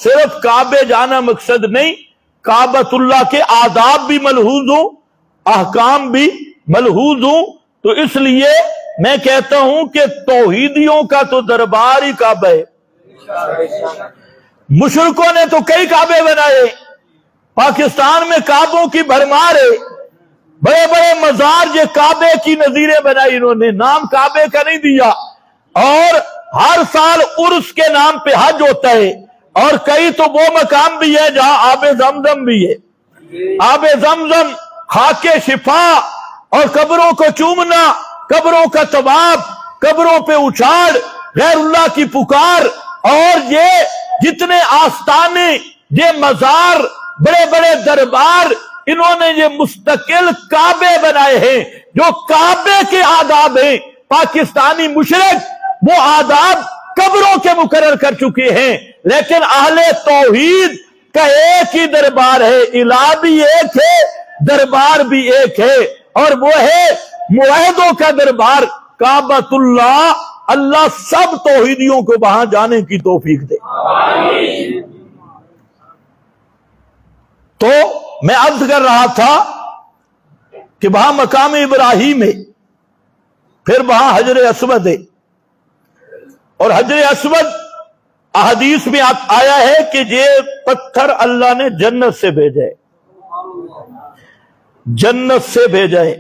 Speaker 1: صرف کعبے جانا مقصد نہیں، کعبۃ اللہ کے آداب بھی ملحوظ ہوں، احکام بھی ملحوظ ہوں۔ تو اس لیے میں کہتا ہوں کہ توحیدیوں کا تو دربار ہی کعبہ ہے۔ مشرکوں نے تو کئی کعبے بنائے، پاکستان میں کعبوں کی بھرمار ہے، بڑے بڑے مزار یہ کعبے کی نظیریں بنائی، انہوں نے نام کعبے کا نہیں دیا، اور ہر سال عرس کے نام پہ حج ہوتا ہے، اور کئی تو وہ مقام بھی ہے جہاں آب زمزم بھی ہے. آب زمزم، خاک شفا، اور قبروں کو چومنا، قبروں کا طواف، قبروں پہ اچھاڑ، غیر اللہ کی پکار، اور یہ جتنے آستانے، یہ مزار، بڑے بڑے دربار، انہوں نے یہ مستقل کعبے بنائے ہیں جو کعبے کے آداب ہیں. پاکستانی مشرک وہ آداب قبروں کے مقرر کر چکے ہیں، لیکن اہل توحید کا ایک ہی دربار ہے، الہ بھی ایک ہے، دربار بھی ایک ہے، اور وہ ہے موحدوں کا دربار کعبۃ اللہ. اللہ سب توحیدیوں کو وہاں جانے کی توفیق دے. تو میں عرض کر رہا تھا کہ وہاں مقام ابراہیم ہے، پھر وہاں حجر اسود ہے، اور حجر اسود احادیث میں آیا ہے کہ یہ پتھر اللہ نے جنت سے بھیجا ہے، جنت سے بھیجا ہے.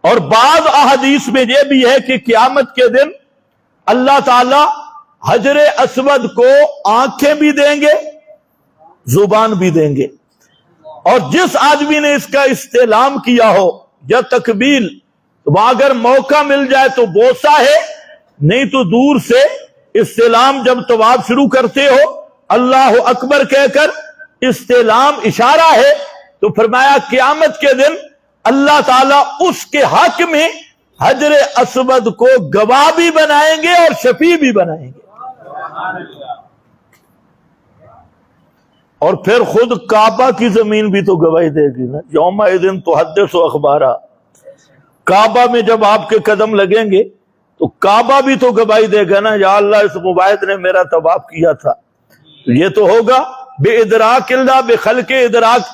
Speaker 1: اور بعض احادیث میں یہ بھی ہے کہ قیامت کے دن اللہ تعالی حجر اسود کو آنکھیں بھی دیں گے، زبان بھی دیں گے، اور جس آدمی نے اس کا استعلام کیا ہو یا تقبیل، وہاں اگر موقع مل جائے تو بوسہ ہے، نہیں تو دور سے استعلام. جب طواف شروع کرتے ہو اللہ اکبر کہہ کر استعلام اشارہ ہے، تو فرمایا قیامت کے دن اللہ تعالیٰ اس کے حق میں حجر اسود کو گواہ بھی بنائیں گے اور شفیع بھی بنائیں گے. اور پھر خود کعبہ کی زمین بھی تو گواہی دے گی نا. یومئذ تحدث اخبارا، کعبہ میں جب آپ کے قدم لگیں گے تو کعبہ بھی تو گواہی دے گا نا، یا اللہ اس مباحث نے میرا طواف کیا تھا. یہ تو ہوگا بے ادراک اللہ، بخلق ادراک،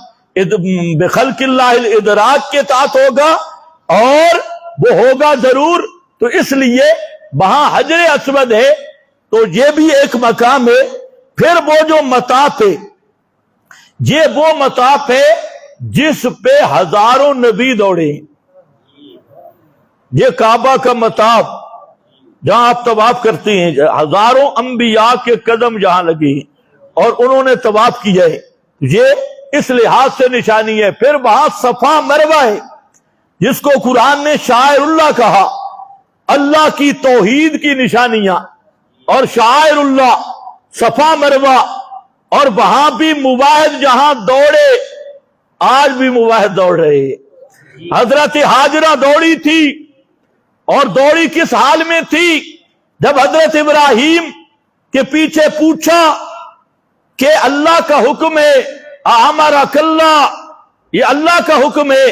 Speaker 1: بخلق اللہ الادراک کے تحت ہوگا، اور وہ ہوگا ضرور. تو اس لیے وہاں حجر اسود ہے تو یہ بھی ایک مقام ہے. پھر وہ جو مطاف ہے، یہ وہ مطاف ہے جس پہ ہزاروں نبی دوڑے. یہ کعبہ کا مطاف جہاں آپ طواف کرتے ہیں، ہزاروں انبیاء کے قدم جہاں لگے ہیں اور انہوں نے طواف کیا ہے، یہ اس لحاظ سے نشانی ہے. پھر وہاں صفا مروہ ہے جس کو قرآن نے شاعر اللہ کہا. اللہ کی توحید کی نشانیاں اور شاعر اللہ، صفا مروہ. اور وہاں بھی مواحد جہاں دوڑے، آج بھی مواحد دوڑ رہے ہیں. حضرت ہاجرہ دوڑی تھی، اور دوڑی کس حال میں تھی؟ جب حضرت ابراہیم کے پیچھے پوچھا کہ اللہ کا حکم ہے، امرک اللہ، یہ اللہ کا حکم ہے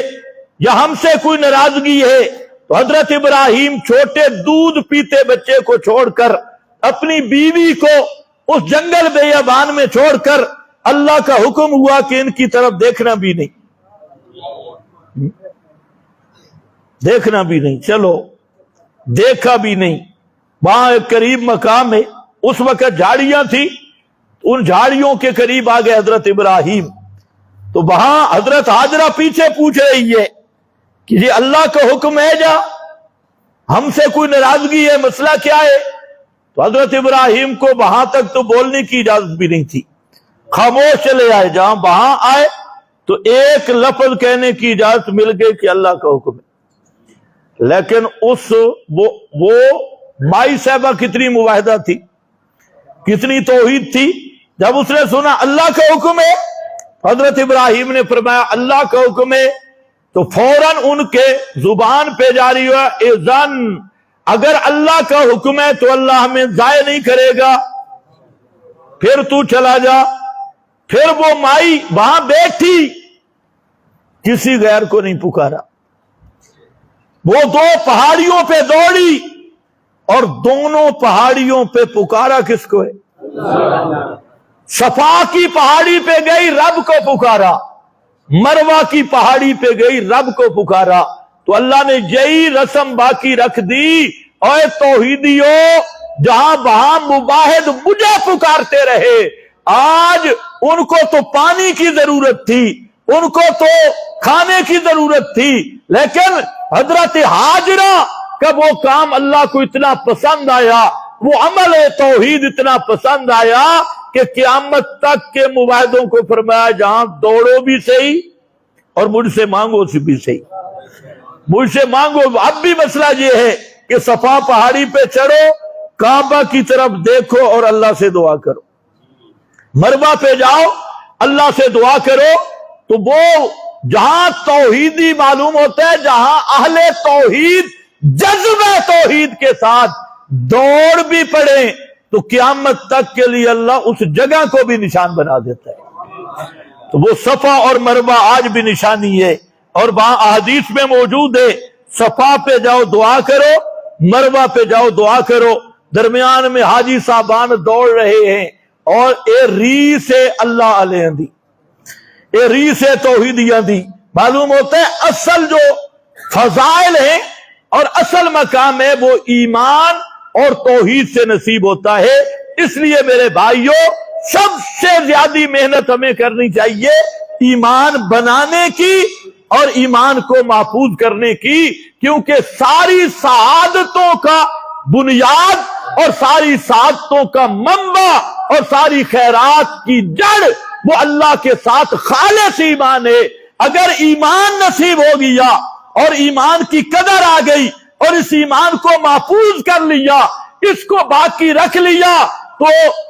Speaker 1: یا ہم سے کوئی ناراضگی ہے؟ تو حضرت ابراہیم چھوٹے دودھ پیتے بچے کو چھوڑ کر، اپنی بیوی کو اس جنگل بیابان میں چھوڑ کر، اللہ کا حکم ہوا کہ ان کی طرف دیکھنا بھی نہیں، دیکھنا بھی نہیں. چلو دیکھا بھی نہیں. وہاں ایک قریب مقام ہے، اس وقت جھاڑیاں تھی، ان جھاڑیوں کے قریب آ گئے حضرت ابراہیم. تو وہاں حضرت ہاجرہ پیچھے پوچھ رہی ہے کہ یہ اللہ کا حکم ہے جا ہم سے کوئی ناراضگی ہے، مسئلہ کیا ہے؟ تو حضرت ابراہیم کو وہاں تک تو بولنے کی اجازت بھی نہیں تھی، خاموش چلے آئے. جہاں وہاں آئے تو ایک لفظ کہنے کی اجازت مل گئی کہ اللہ کا حکم ہے. لیکن وہ مائی صاحبہ کتنی مواحدہ تھی، کتنی توحید تھی. جب اس نے سنا اللہ کا حکم ہے، حضرت ابراہیم نے فرمایا اللہ کا حکم ہے، تو فوراً ان کے زبان پہ جاری ہوا اذن، اگر اللہ کا حکم ہے تو اللہ ہمیں ضائع نہیں کرے گا، پھر تو چلا جا. پھر وہ مائی وہاں بیٹھی، کسی غیر کو نہیں پکارا. وہ دو پہاڑیوں پہ دوڑی، اور دونوں پہاڑیوں پہ پکارا کس کو ہے؟ صفا کی پہاڑی پہ گئی، رب کو پکارا. مروہ کی پہاڑی پہ گئی، رب کو پکارا. تو اللہ نے یہی رسم باقی رکھ دی. اے توحیدیوں، جہاں وہاں مباحد مجھے پکارتے رہے. آج ان کو تو پانی کی ضرورت تھی، ان کو تو کھانے کی ضرورت تھی، لیکن حضرت ہاجرہ کا وہ کام اللہ کو اتنا پسند آیا، وہ عمل توحید اتنا پسند آیا کہ قیامت تک کے معاہدوں کو فرمایا جہاں دوڑو بھی صحیح اور مجھ سے مانگو بھی صحیح، مجھ سے مانگو۔ اب بھی مسئلہ یہ ہے کہ صفا پہاڑی پہ چڑھو، کعبہ کی طرف دیکھو اور اللہ سے دعا کرو، مروہ پہ جاؤ اللہ سے دعا کرو، تو وہ جہاں توحیدی معلوم ہوتا ہے، جہاں اہل توحید جذبہ توحید کے ساتھ دوڑ بھی پڑے تو قیامت تک کے لیے اللہ اس جگہ کو بھی نشان بنا دیتا ہے۔ تو وہ صفا اور مروہ آج بھی نشانی ہے، اور وہاں احادیث میں موجود ہے، صفا پہ جاؤ دعا کرو، مروہ پہ جاؤ دعا کرو۔ درمیان میں حاجی صاحبان دوڑ رہے ہیں اور اے ری سے اللہ علیہ دی، اے ری سے توحیدیاں دی۔ معلوم ہوتا ہے اصل جو فضائل ہیں اور اصل مقام ہے وہ ایمان اور توحید سے نصیب ہوتا ہے۔ اس لیے میرے بھائیوں، سب سے زیادہ محنت ہمیں کرنی چاہیے ایمان بنانے کی اور ایمان کو محفوظ کرنے کی، کیونکہ ساری سعادتوں کا بنیاد اور ساری سعادتوں کا منبع اور ساری خیرات کی جڑ وہ اللہ کے ساتھ خالص ایمان ہے۔ اگر ایمان نصیب ہو گیا اور ایمان کی قدر آ گئی اور اس ایمان کو محفوظ کر لیا، اس کو باقی رکھ لیا، تو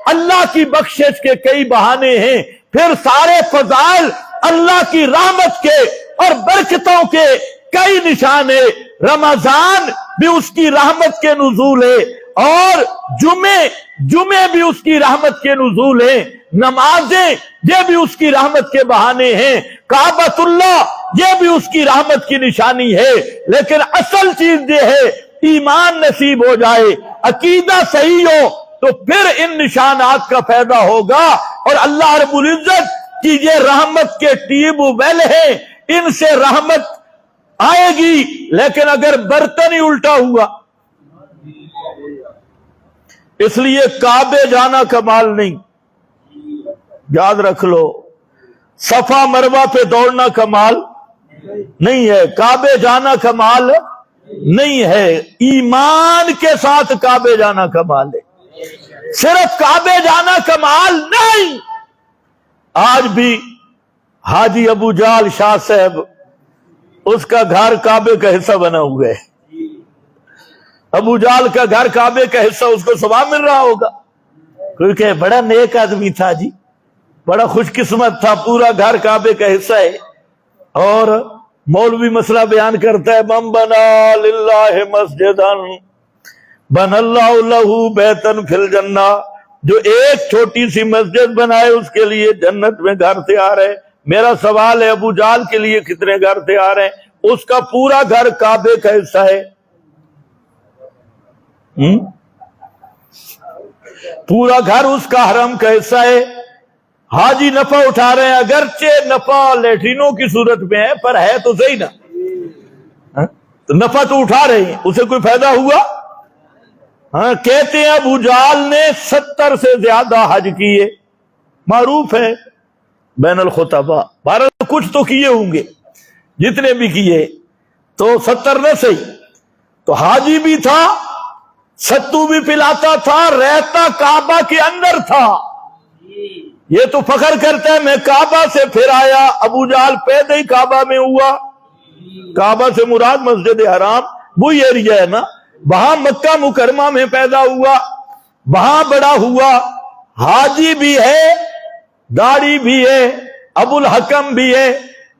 Speaker 1: اللہ کی بخشش کے کئی بہانے ہیں، پھر سارے فضائل اللہ کی رحمت کے اور برکتوں کے کئی نشانے۔ رمضان بھی اس کی رحمت کے نزول ہے، اور جمعے بھی اس کی رحمت کے نزول ہیں، نمازیں یہ بھی اس کی رحمت کے بہانے ہیں، کعبۃ اللہ یہ بھی اس کی رحمت کی نشانی ہے۔ لیکن اصل چیز یہ ہے ایمان نصیب ہو جائے، عقیدہ صحیح ہو، تو پھر ان نشانات کا فائدہ ہوگا، اور اللہ رب العزت کی یہ رحمت کے ٹیوب ویل ہیں، ان سے رحمت آئے گی۔ لیکن اگر برتن ہی الٹا ہوا، اس لیے کعبے جانا کمال نہیں، یاد رکھ لو، صفا مروہ پہ دوڑنا کمال نہیں ہے، کعبے جانا کمال نہیں ہے، ایمان کے ساتھ کعبے جانا کمال ہے، صرف کعبے جانا کمال نہیں۔ آج بھی حاجی ابو جال شاہ صاحب، اس کا گھر کعبے کا حصہ بنا ہوا ہے، ابو جال کا گھر کعبے کا حصہ، اس کو ثواب مل رہا ہوگا، کیونکہ بڑا نیک آدمی تھا جی، بڑا خوش قسمت تھا، پورا گھر کعبے کا حصہ ہے۔ اور مولوی مسئلہ بیان کرتا ہے، من بنا للہ مسجدا بن اللہ لہ بیتا فی الجنہ، جو ایک چھوٹی سی مسجد بنائے اس کے لیے جنت میں گھر تیار ہے۔ میرا سوال ہے، ابو جال کے لیے کتنے گھر تیار ہیں؟ اس کا پورا گھر کعبے کا حصہ ہے، پورا گھر اس کا حرم کا حصہ ہے۔ حاجی نفع اٹھا رہے ہیں، اگرچہ نفع لیٹرینوں کی صورت میں ہے، پر ہے تو صحیح نا، تو نفع تو اٹھا رہے ہیں، اسے کوئی فائدہ ہوا؟ ہاں، کہتے ہیں ابو جال نے 70 سے زیادہ حج کیے، معروف ہے بین الخطبہ، 12 کچھ تو کیے ہوں گے، جتنے بھی کیے تو 70 نہ صحیح۔ تو حاجی بھی تھا، ستو بھی پلاتا تھا، رہتا کعبہ کے اندر تھا۔ یہ تو فخر کرتا ہے میں کعبہ سے پھر آیا، ابو جال پیدا ہی کعبہ میں ہوا، کعبہ سے مراد مسجد حرام وہی ایریا ہے نا، وہاں مکہ مکرمہ میں پیدا ہوا، وہاں بڑا ہوا، حاجی بھی ہے، داڑھی بھی ہے، ابو الحکم بھی ہے،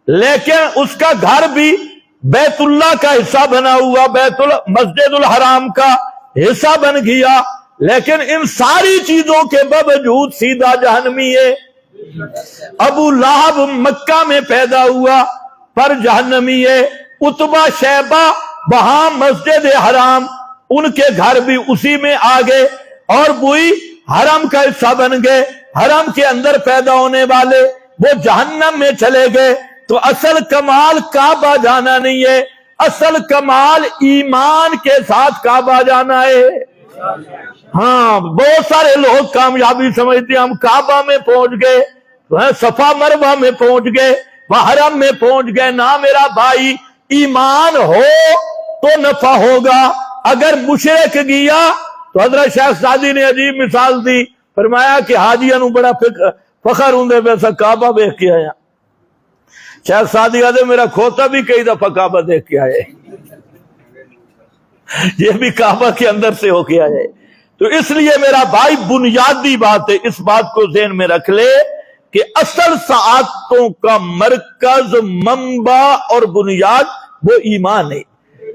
Speaker 1: لیکن اس کا گھر بھی بیت اللہ کا حصہ بنا ہوا، مسجد الحرام کا حصہ بن گیا، لیکن ان ساری چیزوں کے باوجود سیدھا جہنمی ہے۔ ابو لہب مکہ میں پیدا ہوا پر جہنمی ہے، عتبہ شیبہ وہاں مسجد حرام، ان کے گھر بھی اسی میں آ گئے اور وہی حرم کا حصہ بن گئے، حرم کے اندر پیدا ہونے والے وہ جہنم میں چلے گئے۔ تو اصل کمال کعبہ جانا نہیں ہے، اصل کمال ایمان کے ساتھ کعبہ جانا ہے۔ ہاں، بہت سارے لوگ کامیابی سمجھتے ہیں ہم کعبہ میں پہنچ گئے، صفا مروہ میں پہنچ گئے، حرم میں پہنچ گئے۔ نہ میرا بھائی، ایمان ہو تو نفع ہوگا، اگر مشرک گیا تو حضرت شیخ سعدی نے عجیب مثال دی، فرمایا کہ حاجیاں نو بڑا فخر ہوندے ویسا کعبہ دیکھ کے آیا. شیخ سعدی آدھے میرا کھوتا بھی کئی دفعہ کعبہ دیکھ کے آئے, یہ بھی کعبہ کے اندر سے ہو کے آئے. تو اس لیے میرا بھائی بنیادی بات ہے, اس بات کو ذہن میں رکھ لے کہ اصل سعادتوں کا مرکز, منبع اور بنیاد وہ ایمان ہے.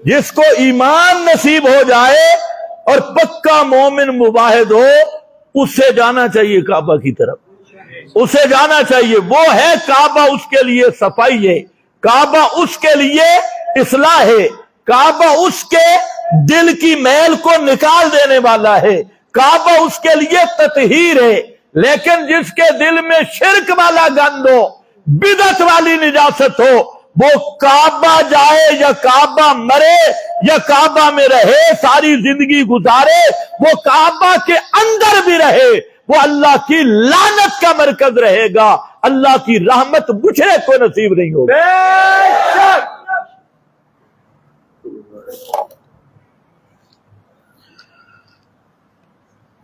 Speaker 1: جس کو ایمان نصیب ہو جائے اور پکا مومن مواحد ہو, اس سے جانا چاہیے کعبہ کی طرف, اسے جانا چاہیے. وہ ہے کعبہ, اس کے لیے صفائی ہے, کعبہ اس کے لیے اصلاح ہے, کعبہ اس کے دل کی میل کو نکال دینے والا ہے, کعبہ اس کے لیے تطہیر ہے. لیکن جس کے دل میں شرک والا گند ہو, بدعت والی نجاست ہو, وہ کعبہ جائے یا کعبہ مرے یا کعبہ میں رہے, ساری زندگی گزارے, وہ کعبہ کے اندر بھی رہے, وہ اللہ کی لعنت کا مرکز رہے گا. اللہ کی رحمت مشرک کو نصیب نہیں ہوگی.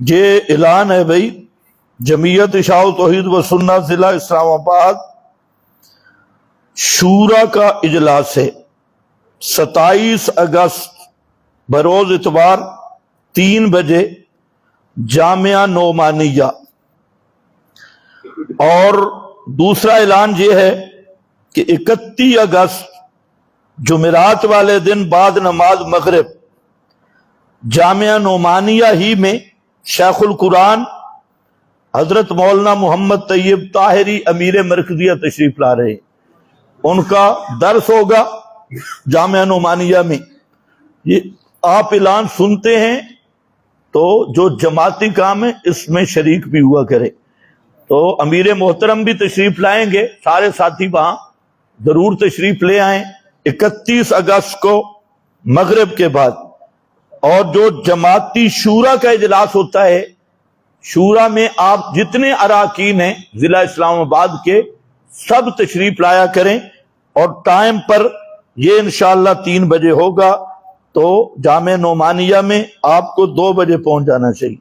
Speaker 1: یہ اعلان ہے بھائی, جمعیت اشاعت توحید و سنت ضلع اسلام آباد شورا کا اجلاس ہے 27 اگست بروز اتوار 3 بجے جامعہ نعمانیہ. اور دوسرا اعلان یہ ہے کہ 31 اگست جمعرات والے دن بعد نماز مغرب جامعہ نعمانیہ ہی میں شیخ القرآن حضرت مولانا محمد طیب طاہری امیر مرکزیہ تشریف لا رہے ہیں. ان کا درس ہوگا جامعہ نعمانیہ میں. یہ آپ اعلان سنتے ہیں تو جو جماعتی کام ہے اس میں شریک بھی ہوا کرے. تو امیر محترم بھی تشریف لائیں گے, سارے ساتھی وہاں ضرور تشریف لے آئیں 31 اگست کو مغرب کے بعد. اور جو جماعتی شورا کا اجلاس ہوتا ہے, شورا میں آپ جتنے اراکین ہیں ضلع اسلام آباد کے سب تشریف لایا کریں, اور ٹائم پر یہ انشاءاللہ 3 بجے ہوگا. تو جامع نعمانیہ میں آپ کو 2 بجے پہنچ جانا چاہیے.